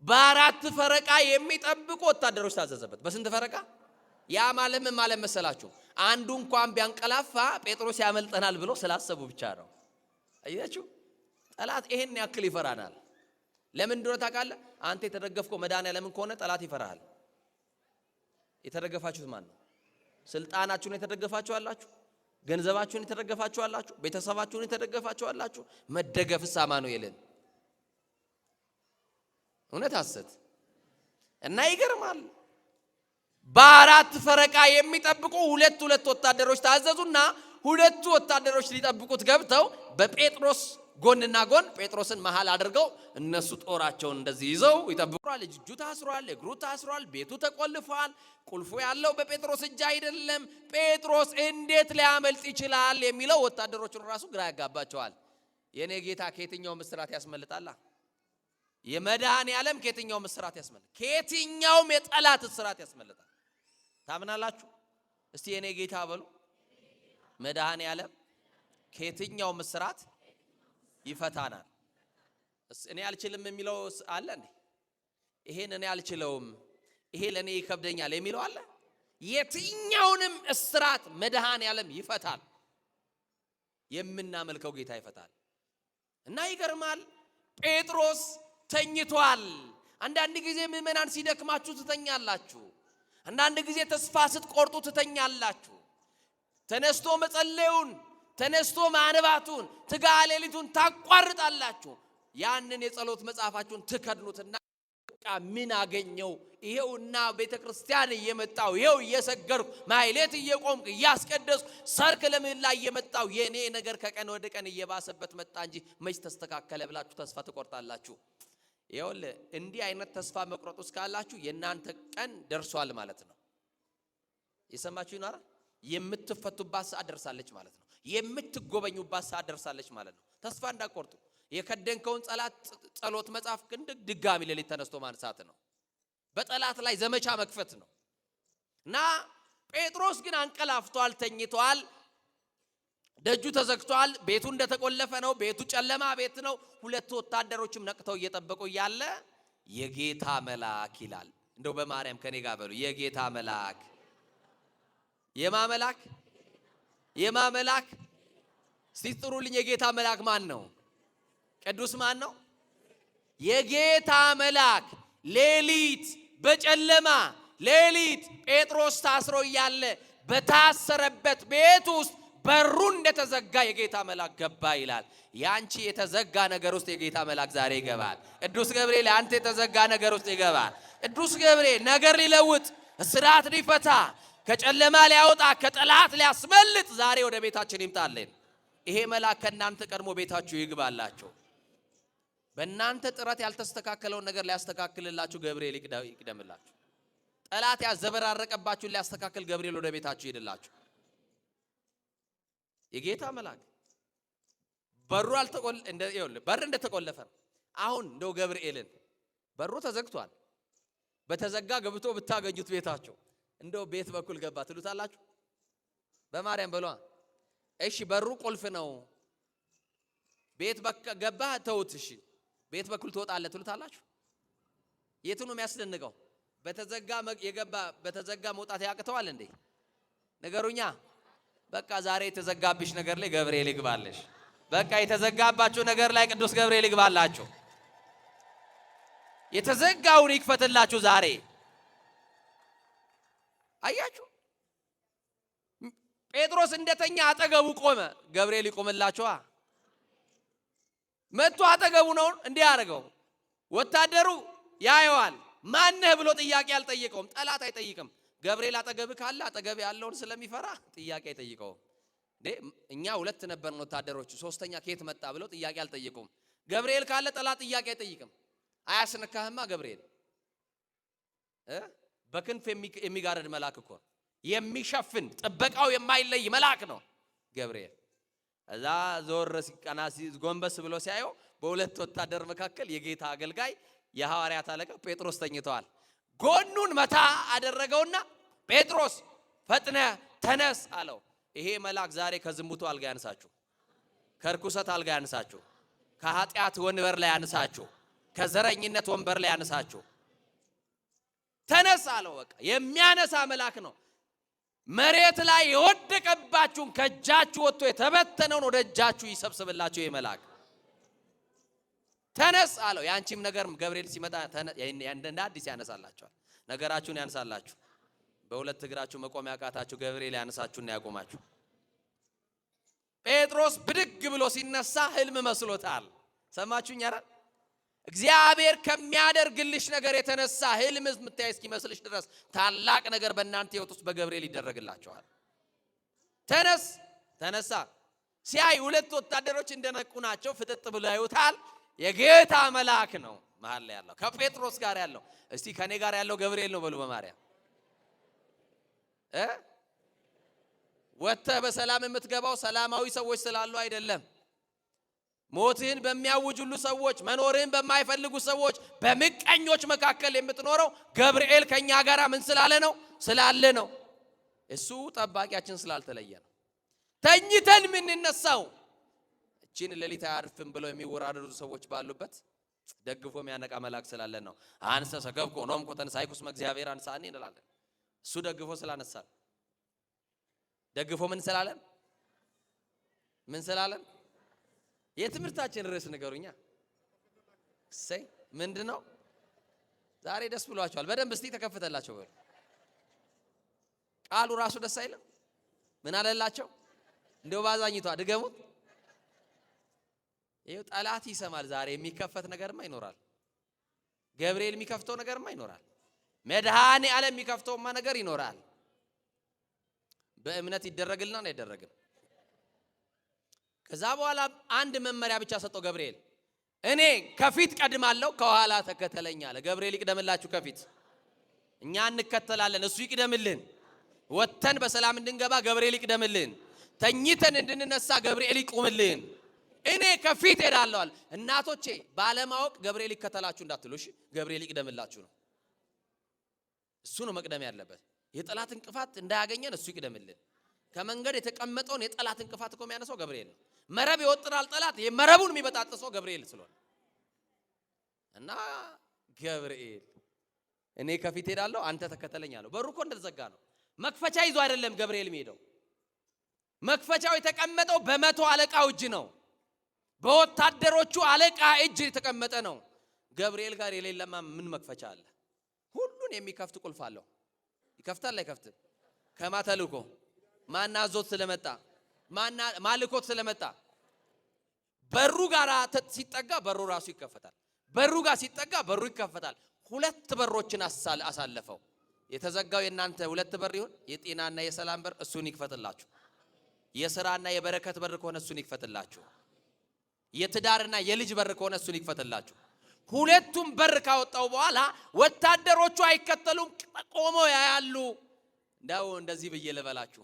በአራት ፈረቃ የሚጠብቁ ወታደሮች ታዘዘበት። በስንት ፈረቃ? ያ ማለት ምን ማለት መሰላችሁ? አንዱ እንኳን ቢያንቀላፋ ጴጥሮስ ያመልጠናል ብሎ ስላሰቡ ብቻ ነው። አያችሁ? ጠላት ይሄን ያክል ይፈራናል። ለምን እንደሆነ ታውቃለህ? አንተ የተደገፍከው መድኃኒዓለምን ከሆነ ጠላት ይፈራሃል። የተደገፋችሁት ማን ነው? ስልጣናችሁን የተደገፋችሁ አላችሁ? ገንዘባችሁን የተደገፋችሁ አላችሁ? ቤተሰባችሁን የተደገፋችሁ አላችሁ? መደገፍስ አማኑኤልን እውነት ሐሰት እና ይገርማል። በአራት ፈረቃ የሚጠብቁ ሁለት ወታደሮች ታዘዙና ሁለቱ ወታደሮች ሊጠብቁት ገብተው በጴጥሮስ ጎንና ጎን ጴጥሮስን መሃል አድርገው እነሱ ጦራቸውን እንደዚህ ይዘው ይጠብቁራል። እጁ ታስሯል፣ እግሩ ታስሯል፣ ቤቱ ተቆልፏል። ቁልፉ ያለው በጴጥሮስ እጅ አይደለም። ጴጥሮስ እንዴት ሊያመልጥ ይችላል የሚለው ወታደሮቹን ራሱ ግራ ያጋባቸዋል። የኔ ጌታ ከየትኛው ምስራት ያስመልጣላ? የመድኃኒዓለም ከየትኛው ምስራት ያስመልጣል? ከየትኛውም የጠላት እስራት ያስመልጣል። ታምናላችሁ? እስቲ የኔ ጌታ በሉ። መድኃኒዓለም ከየትኛው ምስራት ይፈታናል። እኔ አልችልም የሚለው አለ እንዴ? ይሄን እኔ አልችለውም፣ ይሄ ለኔ ይከብደኛል የሚለው አለ? የትኛውንም እስራት መድኃኒዓለም ይፈታል። የምናመልከው ጌታ ይፈታል። እና ይገርማል። ጴጥሮስ ተኝቷል። አንዳንድ ጊዜ ምእመናን ሲደክማችሁ ትተኛላችሁ። አንዳንድ ጊዜ ተስፋ ስትቆርጡ ትተኛላችሁ። ተነስቶ መጸለዩን ተነስቶ ማንባቱን ትጋሃ ሌሊቱን ታቋርጣላችሁ። ያንን የጸሎት መጽሐፋችሁን ትከድኑትና በቃ ምን አገኘው? ይሄውና ቤተክርስቲያን እየመጣው ይሄው እየሰገርኩ ማይሌት እየቆምኩ እያስቀደስኩ ሰርክ ለምን ላይ እየመጣው የኔ ነገር ከቀን ወደ ቀን እየባሰበት መጣ እንጂ መች ተስተካከለ ብላችሁ ተስፋ ትቆርጣላችሁ። ይሄውል እንዲህ አይነት ተስፋ መቁረጥ ውስጥ ካላችሁ የናንተ ቀን ደርሷል ማለት ነው። የሰማችሁ ይናራ የምትፈቱባት ሰዓት ደርሳለች ማለት ነው። የምትጎበኙባት ሰዓት ደርሳለች ማለት ነው። ተስፋ እንዳቆርጡ የከደንከውን ጸሎት መጽሐፍ ግን ድጋሚ ሌሊት ተነስቶ ማንሳት ነው። በጠላት ላይ ዘመቻ መክፈት ነው። እና ጴጥሮስ ግን አንቀላፍቷል፣ ተኝቷል። ደጁ ተዘግቷል። ቤቱ እንደተቆለፈ ነው። ቤቱ ጨለማ ቤት ነው። ሁለት ወታደሮችም ነቅተው እየጠበቁ ያለ የጌታ መልአክ ይላል። እንደው በማርያም ከኔ ጋር በሉ የጌታ መልአክ። የማመላክ የማመላክ ሲጥሩልኝ የጌታ መልአክ ማን ነው? ቅዱስ ማን ነው? የጌታ መልአክ ሌሊት በጨለማ ሌሊት ጴጥሮስ ታስሮ እያለ በታሰረበት ቤት ውስጥ በሩ እንደተዘጋ የጌታ መልአክ ገባ ይላል። ያንቺ የተዘጋ ነገር ውስጥ የጌታ መልአክ ዛሬ ይገባል። ቅዱስ ገብርኤል አንተ የተዘጋ ነገር ውስጥ ይገባል። ቅዱስ ገብርኤል ነገር ሊለውጥ፣ እስራት ሊፈታ፣ ከጨለማ ሊያወጣ፣ ከጠላት ሊያስመልጥ ዛሬ ወደ ቤታችን ይምጣልን። ይሄ መልአክ ከእናንተ ቀድሞ ቤታችሁ ይግባላችሁ። በእናንተ ጥረት ያልተስተካከለውን ነገር ሊያስተካክልላችሁ ገብርኤል ይቅደምላችሁ። ጠላት ያዘበራረቀባችሁን ሊያስተካክል ገብርኤል ወደ ቤታችሁ ይሄድላችሁ። የጌታ መልአክ በሩ በር እንደተቆለፈ አሁን እንደው ገብርኤልን በሩ ተዘግቷል። በተዘጋ ገብቶ ብታገኙት ቤታችሁ እንደው ቤት በኩል ገባ ትሉታላችሁ? በማርያም በሏ። እሺ በሩ ቁልፍ ነው። ቤት ገባ ተውት። እሺ ቤት በኩል ትወጣለህ ትሉታላችሁ? የቱ ነው የሚያስደንቀው? በተዘጋ የገባ በተዘጋ መውጣት ያቅተዋል እንዴ? ነገሩኛ በቃ ዛሬ የተዘጋብሽ ነገር ላይ ገብርኤል ይግባልሽ። በቃ የተዘጋባችሁ ነገር ላይ ቅዱስ ገብርኤል ይግባላችሁ። የተዘጋውን ይክፈትላችሁ ዛሬ። አያችሁ ጴጥሮስ እንደተኛ አጠገቡ ቆመ። ገብርኤል ይቆምላችኋ። መጥቶ አጠገቡ ነው እንዲህ ያደርገው። ወታደሩ ያየዋል። ማነህ ብሎ ጥያቄ አልጠየቀውም። ጠላት አይጠይቅም። ገብርኤል አጠገብ ካለ አጠገብ ያለውን ስለሚፈራ ጥያቄ አይጠይቀውም። እኛ ሁለት ነበርን ወታደሮቹ፣ ሶስተኛ ከየት መጣ ብሎ ጥያቄ አልጠየቁም። ገብርኤል ካለ ጠላት ጥያቄ አይጠይቅም። አያስነካህማ። ገብርኤል በክንፍ የሚጋርድ መልአክ እኮ የሚሸፍን ጥበቃው የማይለይ መልአክ ነው ገብርኤል። እዛ ዞር ሲቀና ጎንበስ ብሎ ሲያየው በሁለት ወታደር መካከል የጌታ አገልጋይ የሐዋርያት አለቃ ጴጥሮስ ተኝተዋል። ጎኑን መታ አደረገውና ጴጥሮስ ፈጥነ ተነስ አለው። ይሄ መልአክ ዛሬ ከዝሙቱ አልጋ ያንሳችሁ፣ ከርኩሰት አልጋ ያንሳችሁ፣ ከኃጢአት ወንበር ላይ ያንሳችሁ፣ ከዘረኝነት ወንበር ላይ ያንሳችሁ። ተነስ አለው። በቃ የሚያነሳ መልአክ ነው። መሬት ላይ የወደቀባችሁን ከእጃችሁ ወጥቶ የተበተነውን ወደ እጃችሁ ይሰብስብላችሁ። ይሄ መልአክ ተነስ አለው። ያንቺም ነገር ገብርኤል ሲመጣ እንደ አዲስ ያነሳላችኋል። ነገራችሁን ያነሳላችሁ። በሁለት እግራችሁ መቆም ያቃታችሁ ገብርኤል ያነሳችሁና ያቆማችሁ። ጴጥሮስ ብድግ ብሎ ሲነሳ ህልም መስሎታል። ሰማችሁኝ አይደል? እግዚአብሔር ከሚያደርግልሽ ነገር የተነሳ ህልም የምታይ እስኪመስልሽ ድረስ ታላቅ ነገር በእናንተ ህይወት ውስጥ በገብርኤል ይደረግላችኋል። ተነሳ። ሲያይ ሁለት ወታደሮች እንደነቁ ናቸው። ፍጥጥ ብሎ ያዩታል። የጌታ መልአክ ነው መሃል ላይ ያለው፣ ከጴጥሮስ ጋር ያለው። እስቲ ከኔ ጋር ያለው ገብርኤል ነው በሉ በማርያም። ወጥተህ በሰላም የምትገባው ሰላማዊ ሰዎች ስላሉ አይደለም። ሞትህን በሚያውጁሉ ሰዎች፣ መኖርህን በማይፈልጉ ሰዎች፣ በምቀኞች መካከል የምትኖረው ገብርኤል ከኛ ጋር ምን ስላለ ነው። እሱ ጠባቂያችን ስላልተለየ ነው። ተኝተን የምንነሳው እቺን ሌሊት አያርፍም ብለው የሚወራረዱ ሰዎች ባሉበት ደግፎ የሚያነቃ መልአክ ስላለን ነው። አንሰ ሰገብኮ ኖም ቆተን ሳይኩስ መግዚአብሔር አንሳኒ እንላለን። እሱ ደግፎ ስላነሳን። ደግፎ ምን ስላለን የትምህርታችን ርዕስ ንገሩኛ። እሰይ ምንድነው? ዛሬ ደስ ብሏቸዋል። በደንብ እስቲ ተከፈተላቸው በሉ። ቃሉ ራሱ ደስ አይልም? ምን አለላቸው? እንደው ባዛኝቷ ድገሙት። ይሄው ጠላት ይሰማል። ዛሬ የሚከፈት ነገርማ ይኖራል። ገብርኤል የሚከፍተው ነገርማ ይኖራል። መድኃኔ ዓለም የሚከፍተውማ ነገር ይኖራል። በእምነት ይደረግልና ነው አይደረግም። ከዛ በኋላ አንድ መመሪያ ብቻ ሰጠው ገብርኤል። እኔ ከፊት ቀድማለሁ ከኋላ ተከተለኝ አለ። ገብርኤል ይቅደምላችሁ ከፊት፣ እኛ እንከተላለን፣ እሱ ይቅደምልን። ወተን በሰላም እንድንገባ ገብርኤል ይቅደምልን። ተኝተን እንድንነሳ ገብርኤል ይቁምልን። እኔ ከፊት ሄዳለሁ አለ። እናቶቼ ባለማወቅ ገብርኤል ይከተላችሁ እንዳትሉ እሺ። ገብርኤል ይቅደምላችሁ ነው። እሱ ነው መቅደም ያለበት። የጠላት እንቅፋት እንዳያገኘን እሱ ይቅደምልን። ከመንገድ የተቀመጠውን የጠላት እንቅፋት እኮ የሚያነሳው ገብርኤል ነው። መረብ ይወጥራል ጠላት፣ የመረቡን የሚበጣጥሰው ገብርኤል ስለሆነ እና ገብርኤል እኔ ከፊት ሄዳለሁ አንተ ተከተለኝ አለው። በሩ እኮ እንደተዘጋ ነው። መክፈቻ ይዞ አይደለም ገብርኤል የሚሄደው። መክፈቻው የተቀመጠው በመቶ አለቃው እጅ ነው። በወታደሮቹ አለቃ እጅ የተቀመጠ ነው። ገብርኤል ጋር የሌለማ ምን መክፈቻ አለ? ሁሉን የሚከፍት ቁልፍ አለው። ይከፍታል አይከፍትም? ከማተልኮ ማናዞት ስለመጣ ማልኮት ስለመጣ በሩ ጋር ሲጠጋ በሩ ራሱ ይከፈታል። በሩ ጋር ሲጠጋ በሩ ይከፈታል። ሁለት በሮችን አሳለፈው። የተዘጋው የናንተ ሁለት በር ይሁን፣ የጤናና የሰላም በር እሱን ይክፈትላችሁ። የሥራና የበረከት በር ከሆነ እሱን ይክፈትላችሁ። የትዳርና የልጅ በር ከሆነ እሱን ይክፈትላችሁ። ሁለቱም በር ካወጣው በኋላ ወታደሮቹ አይከተሉም፣ ቆመው ያያሉ። እንዳው እንደዚህ ብዬ ልበላችሁ፣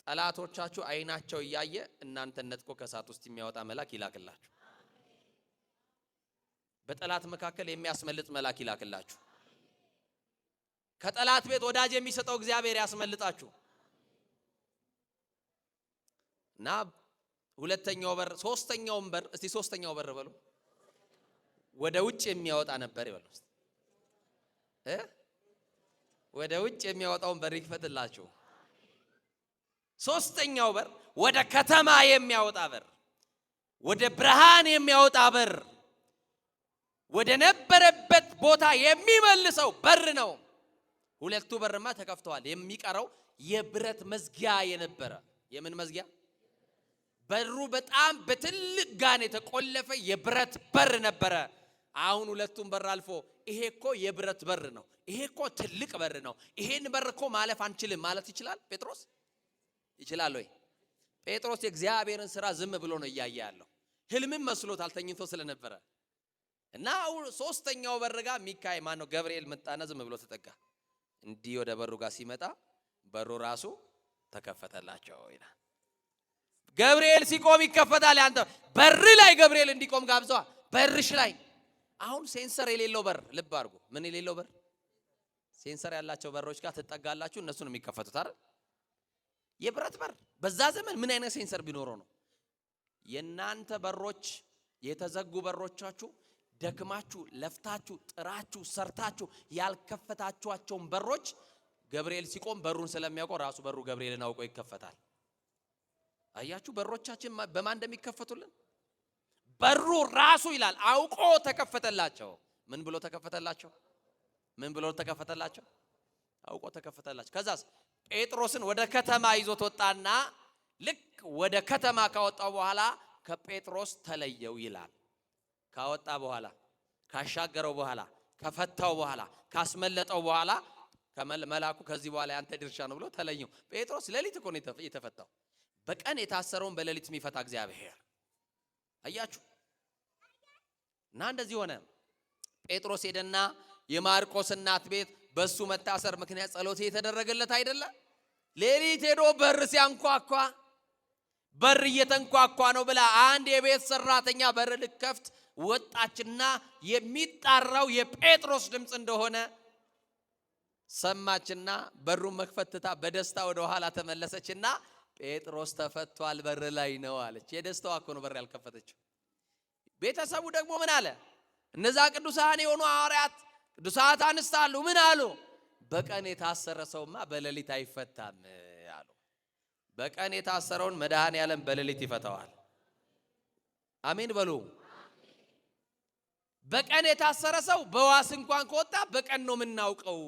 ጠላቶቻችሁ አይናቸው እያየ እናንተን ነጥቆ ከሳት ውስጥ የሚያወጣ መልአክ ይላክላችሁ። በጠላት መካከል የሚያስመልጥ መልአክ ይላክላችሁ። ከጠላት ቤት ወዳጅ የሚሰጠው እግዚአብሔር ያስመልጣችሁ። እና ሁለተኛው በር፣ ሶስተኛው በር፣ እስቲ ሶስተኛው በር በሉ፣ ወደ ውጭ የሚያወጣ ነበር ይበሉ። ወደ ውጭ የሚያወጣውን በር ይክፈትላችሁ። ሶስተኛው በር ወደ ከተማ የሚያወጣ በር፣ ወደ ብርሃን የሚያወጣ በር፣ ወደ ነበረበት ቦታ የሚመልሰው በር ነው። ሁለቱ በርማ ተከፍተዋል። የሚቀረው የብረት መዝጊያ የነበረ የምን መዝጊያ? በሩ በጣም በትልቅ ጋን የተቆለፈ የብረት በር ነበረ። አሁን ሁለቱም በር አልፎ ይሄ እኮ የብረት በር ነው፣ ይሄ እኮ ትልቅ በር ነው፣ ይሄን በር እኮ ማለፍ አንችልም ማለት ይችላል ጴጥሮስ? ይችላል ወይ? ጴጥሮስ የእግዚአብሔርን ሥራ ዝም ብሎ ነው እያየ ያለው። ህልምም መስሎታል ተኝቶ ስለነበረ እና ሶስተኛው በር ጋር ሚካኤል ማነው ገብርኤል መጣና ዝም ብሎ ተጠጋ። እንዲህ ወደ በሩ ጋር ሲመጣ በሩ ራሱ ተከፈተላቸው ይላል። ገብርኤል ሲቆም ይከፈታል። ያንተ በር ላይ ገብርኤል እንዲቆም ጋብዘዋል። በርሽ ላይ አሁን ሴንሰር የሌለው በር፣ ልብ አድርጉ። ምን የሌለው በር? ሴንሰር ያላቸው በሮች ጋር ትጠጋላችሁ፣ እነሱ ነው የሚከፈቱት አይደል? የብረት በር በዛ ዘመን ምን አይነት ሴንሰር ቢኖረው ነው? የናንተ በሮች የተዘጉ በሮቻችሁ ደክማችሁ ለፍታችሁ ጥራችሁ ሰርታችሁ ያልከፈታችኋቸውን በሮች ገብርኤል ሲቆም በሩን ስለሚያውቀው ራሱ በሩ ገብርኤልን አውቆ ይከፈታል። አያችሁ በሮቻችን በማን እንደሚከፈቱልን? በሩ ራሱ ይላል አውቆ ተከፈተላቸው። ምን ብሎ ተከፈተላቸው? ምን ብሎ ተከፈተላቸው? አውቆ ተከፈተላቸው። ከዛስ ጴጥሮስን ወደ ከተማ ይዞት ወጣና ልክ ወደ ከተማ ካወጣው በኋላ ከጴጥሮስ ተለየው ይላል። ካወጣ በኋላ ካሻገረው በኋላ ከፈታው በኋላ ካስመለጠው በኋላ ከመላኩ ከዚህ በኋላ ያንተ ድርሻ ነው ብሎ ተለየው። ጴጥሮስ ሌሊት እኮ ነው የተፈታው። በቀን የታሰረውን በሌሊት የሚፈታ እግዚአብሔር አያችሁ። እና እንደዚህ ሆነ። ጴጥሮስ ሄደና የማርቆስ እናት ቤት በሱ መታሰር ምክንያት ጸሎት የተደረገለት አይደለ? ሌሊት ሄዶ በር ሲያንኳኳ በር እየተንኳኳ ነው ብላ አንድ የቤት ሰራተኛ በር ልከፍት ወጣችና የሚጣራው የጴጥሮስ ድምጽ እንደሆነ ሰማችና በሩን መክፈትታ በደስታ ወደ ኋላ ተመለሰችና ጴጥሮስ ተፈቷል በር ላይ ነው አለች። የደስታዋ እኮ ነው በር ያልከፈተችው። ቤተሰቡ ደግሞ ምን አለ? እነዛ ቅዱሳን የሆኑ ሐዋርያት ቅዱሳት አንስት አሉ። ምን አሉ? በቀን የታሰረ ሰውማ በሌሊት አይፈታም አሉ። በቀን የታሰረውን መድኃኔዓለም በሌሊት ይፈታዋል። አሜን በሉ። በቀን የታሰረ ሰው በዋስ እንኳን ከወጣ በቀን ነው የምናውቀው።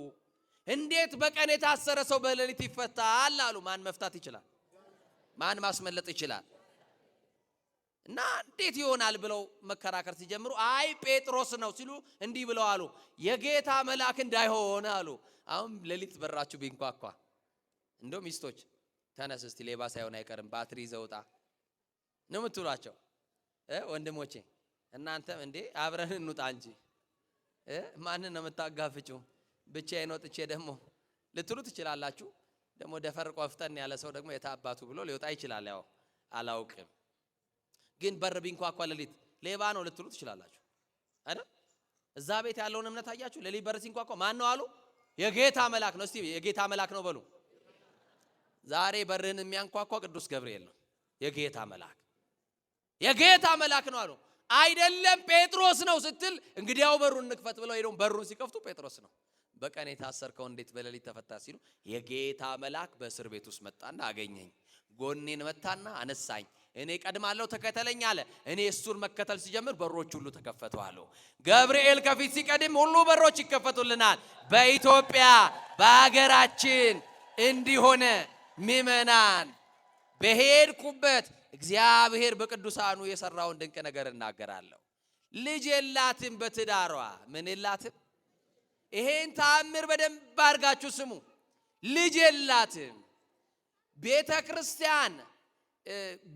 እንዴት በቀን የታሰረ ሰው በሌሊት ይፈታል አሉ። ማን መፍታት ይችላል? ማን ማስመለጥ ይችላል? እና እንዴት ይሆናል ብለው መከራከር ሲጀምሩ አይ ጴጥሮስ ነው ሲሉ እንዲህ ብለው አሉ፣ የጌታ መልአክ እንዳይሆን አሉ። አሁን ሌሊት በራችሁ ቢንኳኳ እንደው ሚስቶች ተነስ እስቲ ሌባ ሳይሆን አይቀርም ባትሪ ዘውጣ ነው የምትሏቸው። ወንድሞቼ እናንተም እንዴ አብረን እንውጣ እንጂ ማንን ነው የምታጋፍጪው? ብቻዬን ወጥቼ ደግሞ ልትሉ ትችላላችሁ። ደግሞ ደፈር ቆፍጠን ያለ ሰው ደግሞ የታባቱ ብሎ ሊወጣ ይችላል። ያው አላውቅም፣ ግን በር ቢንኳኳ ሌሊት ሌባ ነው ልትሉ ትችላላችሁ አይደል? እዛ ቤት ያለውን እምነት አያችሁ። ሌሊት በር ሲንኳኳ ማን ነው አሉ? የጌታ መልአክ ነው። እስቲ የጌታ መልአክ ነው በሉ። ዛሬ በርህን የሚያንኳኳ ቅዱስ ገብርኤል ነው። የጌታ መልአክ የጌታ መልአክ ነው አሉ። አይደለም ጴጥሮስ ነው ስትል እንግዲያው በሩን እንክፈት ብለው ሄደው በሩን ሲከፍቱ ጴጥሮስ ነው። በቀን የታሰርከው እንዴት በሌሊት ተፈታ ሲሉ የጌታ መልአክ በእስር ቤት ውስጥ መጣና አገኘኝ፣ ጎኔን መታና አነሳኝ። እኔ ቀድማለሁ ተከተለኝ አለ። እኔ እሱን መከተል ሲጀምር በሮች ሁሉ ተከፈቱ አሉ። ገብርኤል ከፊት ሲቀድም ሁሉ በሮች ይከፈቱልናል። በኢትዮጵያ በሀገራችን እንዲሆነ ምእመናን በሄድኩበት እግዚአብሔር በቅዱሳኑ የሰራውን ድንቅ ነገር እናገራለሁ። ልጅ የላትም በትዳሯ ምን የላትም? ይሄን ተአምር በደንብ አድርጋችሁ ስሙ። ልጅ የላትም። ቤተ ክርስቲያን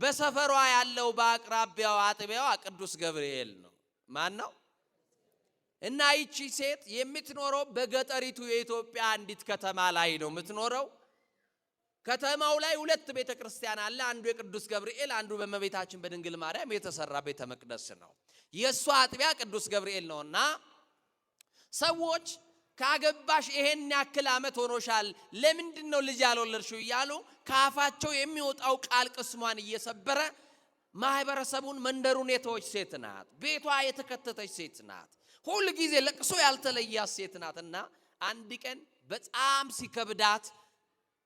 በሰፈሯ ያለው በአቅራቢያው አጥቢያዋ ቅዱስ ገብርኤል ነው። ማን ነው? እና ይቺ ሴት የምትኖረው በገጠሪቱ የኢትዮጵያ አንዲት ከተማ ላይ ነው የምትኖረው። ከተማው ላይ ሁለት ቤተ ክርስቲያን አለ። አንዱ የቅዱስ ገብርኤል፣ አንዱ በእመቤታችን በድንግል ማርያም የተሰራ ቤተ መቅደስ ነው። የሷ አጥቢያ ቅዱስ ገብርኤል ነውና ሰዎች ካገባሽ ይሄን ያክል ዓመት ሆኖሻል ለምንድን ነው ልጅ ያልወለድሽው እያሉ ካፋቸው የሚወጣው ቃል ቅስሟን እየሰበረ ማህበረሰቡን መንደሩን የተወች ሴት ናት። ቤቷ የተከተተች ሴት ናት። ሁሉ ጊዜ ለቅሶ ያልተለያት ሴት ናትና አንድ ቀን በጣም ሲከብዳት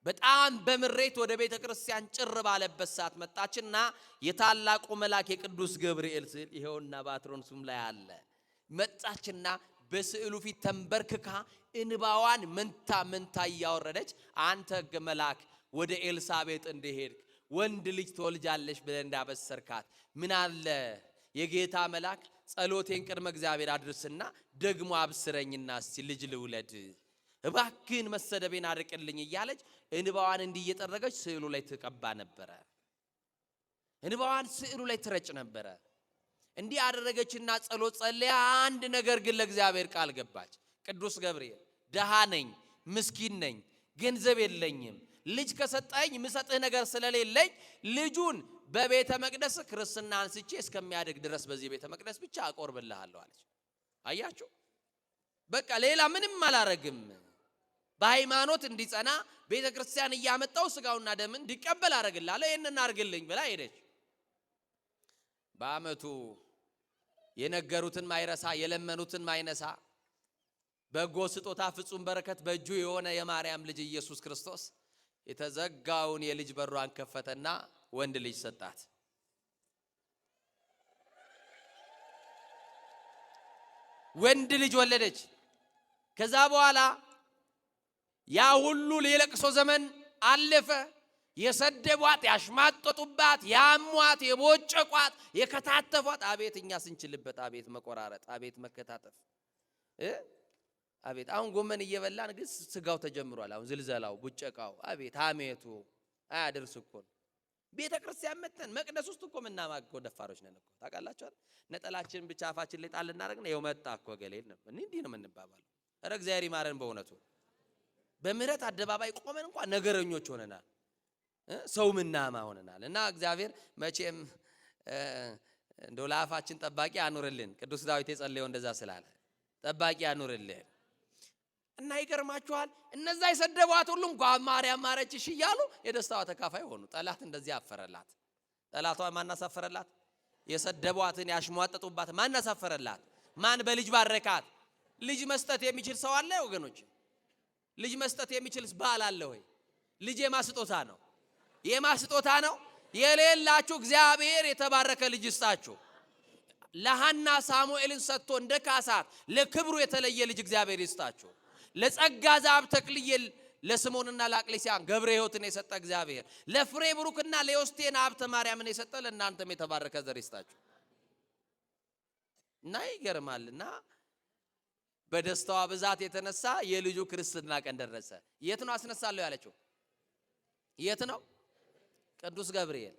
በጣም በምሬት ወደ ቤተ ክርስቲያን ጭር ባለበት ሰዓት መጣችና የታላቁ መልአክ የቅዱስ ገብርኤል ስዕል ይሄውና ባትሮንሱም ላይ አለ። መጣችና በስዕሉ ፊት ተንበርክካ እንባዋን መንታ እያወረደች አንተ መልአክ ወደ ኤልሳቤጥ እንደሄድክ ወንድ ልጅ ትወልጃለሽ ብለህ እንዳበሰርካት ምን አለ የጌታ መልአክ ጸሎቴን ቅድመ እግዚአብሔር አድርስና ደግሞ አብስረኝና እስቲ ልጅ ልውለድ እባክህን መሰደቤን አርቅልኝ እያለች እንባዋን እንዲየጠረገች ስዕሉ ላይ ተቀባ ነበር። እንባዋን ስዕሉ ላይ ትረጭ ነበር። እንዲህ አደረገችና ጸሎት ጸልያ አንድ ነገር ግን ለእግዚአብሔር ቃል ገባች። ቅዱስ ገብርኤል ደሃ ነኝ፣ ምስኪን ነኝ፣ ገንዘብ የለኝም፣ ልጅ ከሰጠኝ ምሰጥህ ነገር ስለሌለኝ ልጁን በቤተ መቅደስ ክርስትና አንስቼ እስከሚያድግ ድረስ በዚህ ቤተ መቅደስ ብቻ አቆርብልሃለሁ አለች። አያችሁ በቃ ሌላ ምንም አላረግም፣ በሃይማኖት እንዲጸና ቤተ ክርስቲያን እያመጣው ስጋውና ደም እንዲቀበል አረግልሃለሁ፣ ይሄንን አርግልኝ ብላ ሄደች። በአመቱ የነገሩትን ማይረሳ የለመኑትን ማይነሳ በጎ ስጦታ ፍጹም በረከት በእጁ የሆነ የማርያም ልጅ ኢየሱስ ክርስቶስ የተዘጋውን የልጅ በሯን ከፈተና ወንድ ልጅ ሰጣት። ወንድ ልጅ ወለደች። ከዛ በኋላ ያ ሁሉ የለቅሶ ዘመን አለፈ። የሰደቧት፣ ያሽማጠጡባት፣ ያሟት፣ የቦጨቋት፣ የከታተፏት አቤት እኛ ስንችልበት፣ አቤት መቆራረጥ፣ አቤት መከታተፍ፣ አቤት አሁን ጎመን እየበላን ግን ስጋው ተጀምሯል። አሁን ዝልዘላው፣ ቡጨቃው፣ አቤት ሀሜቱ አያደርስ እኮ ቤተ ክርስቲያን መተን መቅደስ ውስጥ እኮ ምናማገው ደፋሮች ነን እኮ ታውቃላችሁ። ነጠላችን ብቻ አፋችን ላይ ጣል እናደርግና ይኸው መጣ እኮ ገሌል ነው እንዲህ ነው የምንባባለው። ኧረ እግዚአብሔር ይማረን በእውነቱ። በምህረት አደባባይ ቆመን እንኳን ነገረኞች ሆነናል፣ ሰው ምናማ ሆነናል። እና እግዚአብሔር መቼም እንደው ለአፋችን ጠባቂ አኑርልን። ቅዱስ ዳዊት የጸለየው እንደዛ ስላለ ጠባቂ አኑርልን። እና ይገርማችኋል እነዛ የሰደቧት ሁሉ እንኳን ማርያም ማረችሽ እያሉ የደስታዋ ተካፋይ ሆኑ። ጠላት እንደዚህ አፈረላት። ጠላቷ ማን አሳፈረላት? የሰደቧትን ያሽሟጠጡባት ማን አሳፈረላት? ማን በልጅ ባረካት? ልጅ መስጠት የሚችል ሰው አለ ወገኖች? ልጅ መስጠት የሚችል ባል አለ ወይ? ልጅ የማስጦታ ነው። የማስጦታ ነው። የሌላችሁ እግዚአብሔር የተባረከ ልጅ ይስጣችሁ። ለሐና ሳሙኤልን ሰጥቶ እንደ ካሳት ለክብሩ የተለየ ልጅ እግዚአብሔር ይስጣችሁ። ለጸጋ ዛብ ተክልየል ለስምዖንና ለአቅሌስያን ገብረ ሕይወትን የሰጠ እግዚአብሔር ለፍሬ ብሩክና ለዮስቴና ሀብተ ማርያምን የሰጠ ለእናንተም የተባረከ ዘር ይስጣችሁ። እና ይገርማልና በደስታዋ ብዛት የተነሳ የልጁ ክርስትና ቀን ደረሰ። የት ነው አስነሳለሁ ያለችው? የት ነው? ቅዱስ ገብርኤል።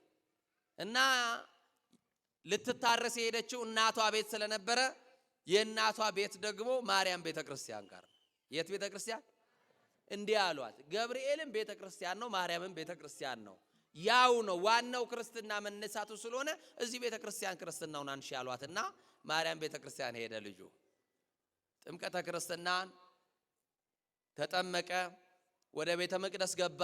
እና ልትታረስ የሄደችው እናቷ ቤት ስለነበረ የእናቷ ቤት ደግሞ ማርያም ቤተክርስቲያን ጋር። የት ቤተክርስቲያን? እንዲህ አሏት። ገብርኤልም ቤተክርስቲያን ነው፣ ማርያምም ቤተክርስቲያን ነው። ያው ነው ዋናው ክርስትና መነሳቱ ስለሆነ እዚህ ቤተክርስቲያን ክርስትናውን አንሺ ያሏትና ማርያም ቤተክርስቲያን ሄደ ልጁ። ጥምቀተ ክርስትናን ተጠመቀ፣ ወደ ቤተ መቅደስ ገባ።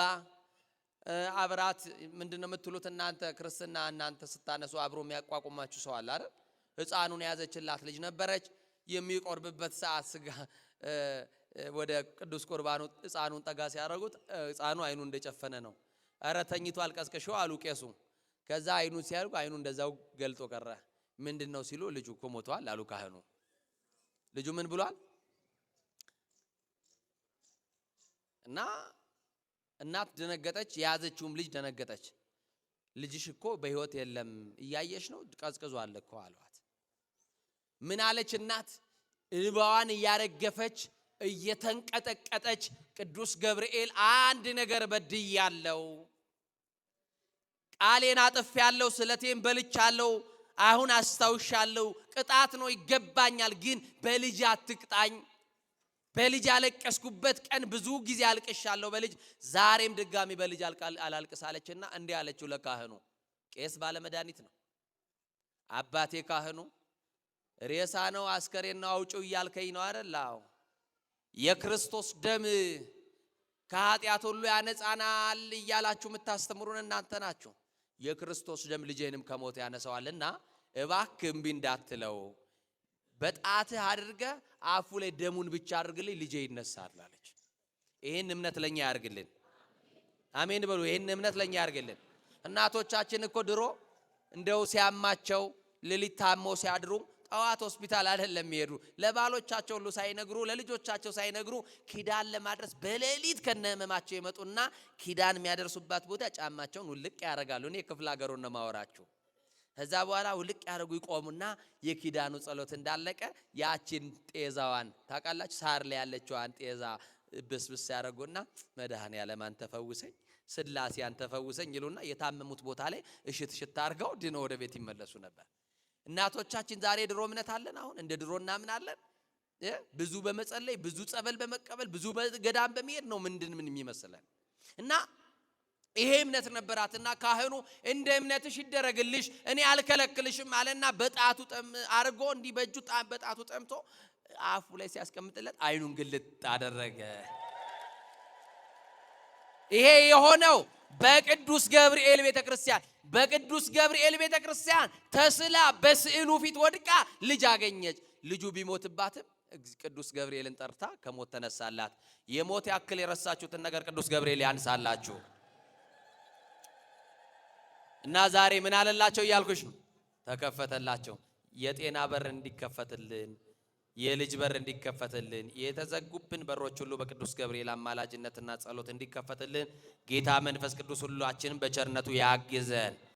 አብራት ምንድነው የምትሉት እናንተ? ክርስትና እናንተ ስታነሱ አብሮ የሚያቋቁማችሁ ሰው አለ አይደል? ሕፃኑን ያዘችላት ልጅ ነበረች። የሚቆርብበት ሰዓት ስጋ ወደ ቅዱስ ቁርባኑ ሕፃኑን ጠጋ ሲያደርጉት ሕፃኑ አይኑ እንደጨፈነ ነው። ኧረ ተኝቷል ቀስቅሾ አሉ ቄሱ። ከዛ አይኑን ሲያርጉ አይኑ እንደዛው ገልጦ ቀረ። ምንድነው ሲሉ ልጁ እኮ ሞቷል አሉ ካህኑ። ልጁ ምን ብሏል? እና እናት ደነገጠች፣ የያዘችውም ልጅ ደነገጠች። ልጅሽ እኮ በሕይወት የለም እያየሽ ነው፣ ቀዝቅዟል እኮ አሏት። ምን አለች እናት? እንባዋን እያረገፈች እየተንቀጠቀጠች ቅዱስ ገብርኤል አንድ ነገር በድያለሁ፣ ቃሌን አጥፌያለሁ፣ ስለቴን በልቻለሁ፣ አሁን አስታውሻለሁ፣ ቅጣት ነው ይገባኛል፣ ግን በልጅ አትቅጣኝ። በልጅ ያለቀስኩበት ቀን ብዙ ጊዜ አልቅሻለሁ በልጅ፣ ዛሬም ድጋሚ በልጅ አላልቅሳለችና እንዲህ አለችው ለካህኑ። ቄስ ባለ መድኃኒት ነው አባቴ ካህኑ። ሬሳ ነው አስከሬን ነው አውጪው እያልከኝ ነው አይደል? አዎ የክርስቶስ ደም ከኃጢአት ሁሉ ያነጻናል እያላችሁ የምታስተምሩን እናንተ ናችሁ። የክርስቶስ ደም ልጄንም ከሞት ያነሳዋልና እባክህ እምቢ እንዳትለው፣ በጣትህ አድርገህ አፉ ላይ ደሙን ብቻ አድርግልኝ፣ ልጄ ይነሳል አለች። ይሄን እምነት ለኛ ያርግልን። አሜን በሉ። ይሄን እምነት ለኛ ያርግልን። እናቶቻችን እኮ ድሮ እንደው ሲያማቸው ሌሊት ታመው ሲያድሩ ጠዋት ሆስፒታል አይደለም የሚሄዱ፣ ለባሎቻቸው ሁሉ ሳይነግሩ ለልጆቻቸው ሳይነግሩ ኪዳን ለማድረስ በሌሊት ከነህመማቸው ይመጡና ኪዳን የሚያደርሱባት ቦታ ጫማቸውን ውልቅ ያደርጋሉ። እኔ ክፍለ ሀገሩን ነው ማወራችሁ። ከዛ በኋላ ውልቅ ያደርጉ ይቆሙና የኪዳኑ ጸሎት እንዳለቀ ያቺን ጤዛዋን ታውቃላችሁ፣ ሳር ላይ ያለችዋን ጤዛ ብስብስ ያደርጉና መድኃኔዓለም አንተ ፈውሰኝ፣ ስላሴ አንተ ፈውሰኝ ይሉና የታመሙት ቦታ ላይ እሽት አድርገው ድነው ወደ ቤት ይመለሱ ነበር። እናቶቻችን ዛሬ ድሮ እምነት አለን? አሁን እንደ ድሮ እናምናለን? ብዙ በመጸለይ ብዙ ጸበል በመቀበል ብዙ ገዳም በመሄድ ነው ምን የሚመስለን? እና ይሄ እምነት ነበራትና ካህኑ እንደ እምነትሽ ይደረግልሽ እኔ አልከለክልሽም አለና በጣቱ አርጎ እንዲህ በእጁ በጣቱ ጠምቶ አፉ ላይ ሲያስቀምጥለት አይኑን ግልጥ አደረገ። ይሄ የሆነው በቅዱስ ገብርኤል ቤተክርስቲያን በቅዱስ ገብርኤል ቤተክርስቲያን ተስላ በስዕሉ ፊት ወድቃ ልጅ አገኘች። ልጁ ቢሞትባትም ቅዱስ ገብርኤልን ጠርታ ከሞት ተነሳላት። የሞት ያክል የረሳችሁትን ነገር ቅዱስ ገብርኤል ያንሳላችሁ። እና ዛሬ ምን አለላቸው እያልኩሽ ተከፈተላቸው። የጤና በር እንዲከፈትልን፣ የልጅ በር እንዲከፈትልን፣ የተዘጉብን በሮች ሁሉ በቅዱስ ገብርኤል አማላጅነትና ጸሎት እንዲከፈትልን ጌታ መንፈስ ቅዱስ ሁላችንን በቸርነቱ ያግዘን።